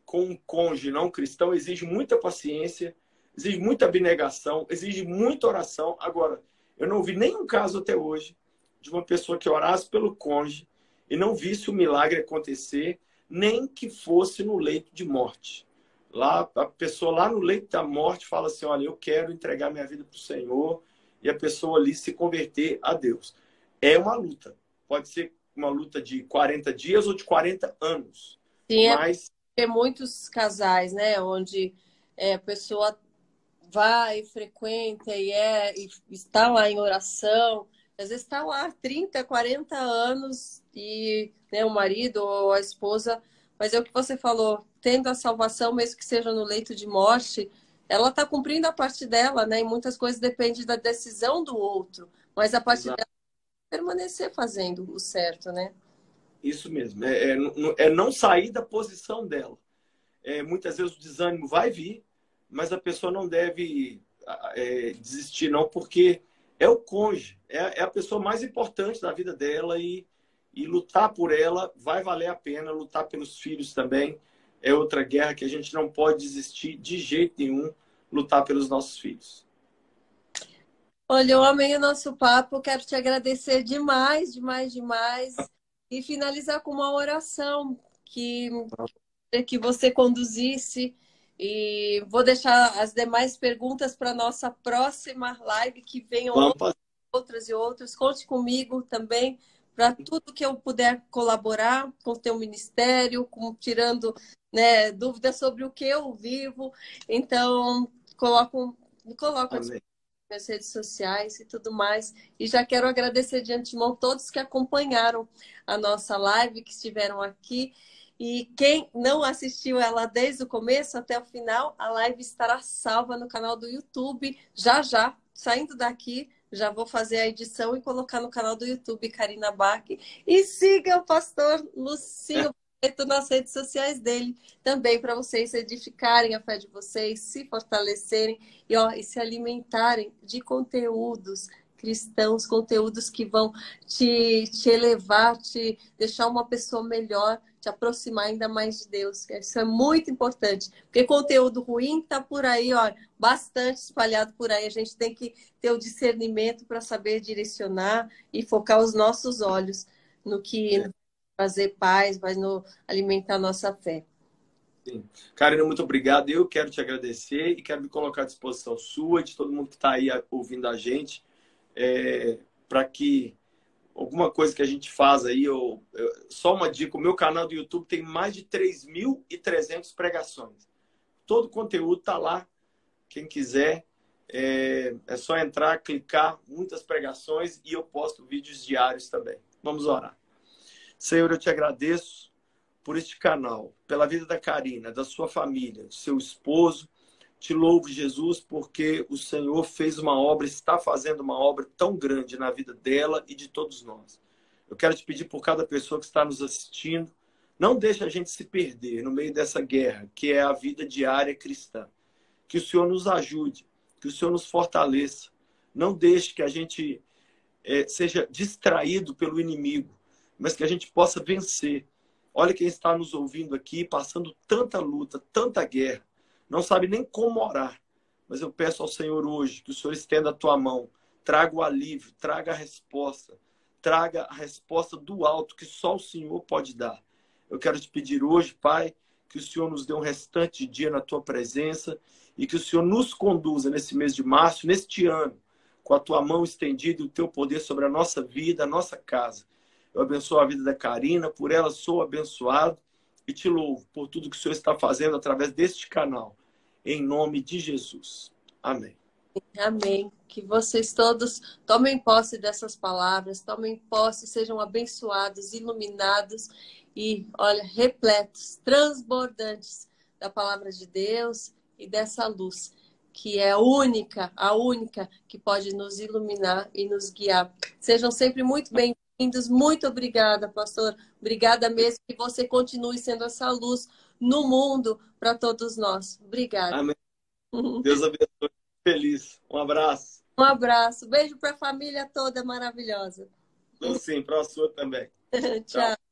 com um cônjuge não cristão exige muita paciência, exige muita abnegação, exige muita oração. Agora, eu não vi nenhum caso até hoje de uma pessoa que orasse pelo cônjuge e não visse o milagre acontecer, nem que fosse no leito de morte. Lá, a pessoa lá no leito da morte fala assim, olha, eu quero entregar minha vida para o Senhor, e a pessoa ali se converter a Deus. É uma luta. Pode ser uma luta de 40 dias ou de 40 anos. Sim, Mas é muitos casais, né? Onde a pessoa vai, frequenta e está lá em oração. Às vezes está lá 30, 40 anos e né, o marido ou a esposa, mas é o que você falou, tendo a salvação, mesmo que seja no leito de morte, ela está cumprindo a parte dela, né? E muitas coisas dependem da decisão do outro, mas a parte dela é permanecer fazendo o certo, né? isso mesmo. É não sair da posição dela. Muitas vezes o desânimo vai vir, mas a pessoa não deve desistir, não, porque é o cônjuge, é a pessoa mais importante da vida dela e lutar por ela vai valer a pena, lutar pelos filhos também. É outra guerra que a gente não pode desistir de jeito nenhum, lutar pelos nossos filhos. Olha, eu amei o nosso papo, quero te agradecer demais, demais, demais. E finalizar com uma oração que você conduzisse. E vou deixar as demais perguntas para a nossa próxima live, que venham Vamos fazer. outras e outras. Conte comigo também para tudo que eu puder colaborar com o teu ministério, tirando né, dúvidas sobre o que eu vivo. Então, coloco Amém. minhas redes sociais e tudo mais. E já quero agradecer de antemão todos que acompanharam a nossa live, que estiveram aqui. E quem não assistiu ela desde o começo até o final, a live estará salva no canal do YouTube. Já, já, saindo daqui, Já vou fazer a edição e colocar no canal do YouTube Karina Bach. E siga o pastor Lucinho Barreto nas redes sociais dele também, para vocês edificarem a fé de vocês, se fortalecerem e se alimentarem de conteúdos cristãos, conteúdos que vão te elevar, te deixar uma pessoa melhor, te aproximar ainda mais de Deus. Isso é muito importante, porque conteúdo ruim está por aí, ó, bastante espalhado por aí. A gente tem que ter o discernimento para saber direcionar e focar os nossos olhos no que vai trazer paz, vai alimentar a nossa fé. Sim. Karina, muito obrigado. Eu quero te agradecer e quero me colocar à disposição sua e de todo mundo que está aí ouvindo a gente, para que alguma coisa que a gente faz aí, só uma dica, o meu canal do YouTube tem mais de 3.300 pregações. Todo o conteúdo está lá. Quem quiser, é só entrar, clicar, muitas pregações, e eu posto vídeos diários também. Vamos orar. Senhor, eu te agradeço por este canal, pela vida da Karina, da sua família, do seu esposo. Te louvo, Jesus, porque o Senhor fez uma obra, está fazendo uma obra tão grande na vida dela e de todos nós. Eu quero te pedir por cada pessoa que está nos assistindo, não deixe a gente se perder no meio dessa guerra, que é a vida diária cristã. Que o Senhor nos ajude, que o Senhor nos fortaleça. Não deixe que a gente seja distraído pelo inimigo, mas que a gente possa vencer. Olha quem está nos ouvindo aqui, passando tanta luta, tanta guerra. Não sabe nem como orar. Mas eu peço ao Senhor hoje que o Senhor estenda a tua mão, traga o alívio, traga a resposta do alto que só o Senhor pode dar. Eu quero te pedir hoje, Pai, que o Senhor nos dê um restante de dia na tua presença e que o Senhor nos conduza nesse mês de março, neste ano, com a tua mão estendida e o teu poder sobre a nossa vida, a nossa casa. Eu abençoo a vida da Karina, por ela sou abençoado e te louvo por tudo que o Senhor está fazendo através deste canal. Em nome de Jesus. Amém. Amém. Que vocês todos tomem posse dessas palavras, tomem posse, sejam abençoados, iluminados e, olha, repletos, transbordantes da palavra de Deus e dessa luz, que é a única que pode nos iluminar e nos guiar. Sejam sempre muito bem-vindos. Muito obrigada, pastor. Obrigada mesmo, que você continue sendo essa luz no mundo para todos nós. Obrigada. Amém. Deus abençoe. Feliz. Um abraço. Um abraço. Beijo para a família toda maravilhosa. Sim, para a sua também. Tchau.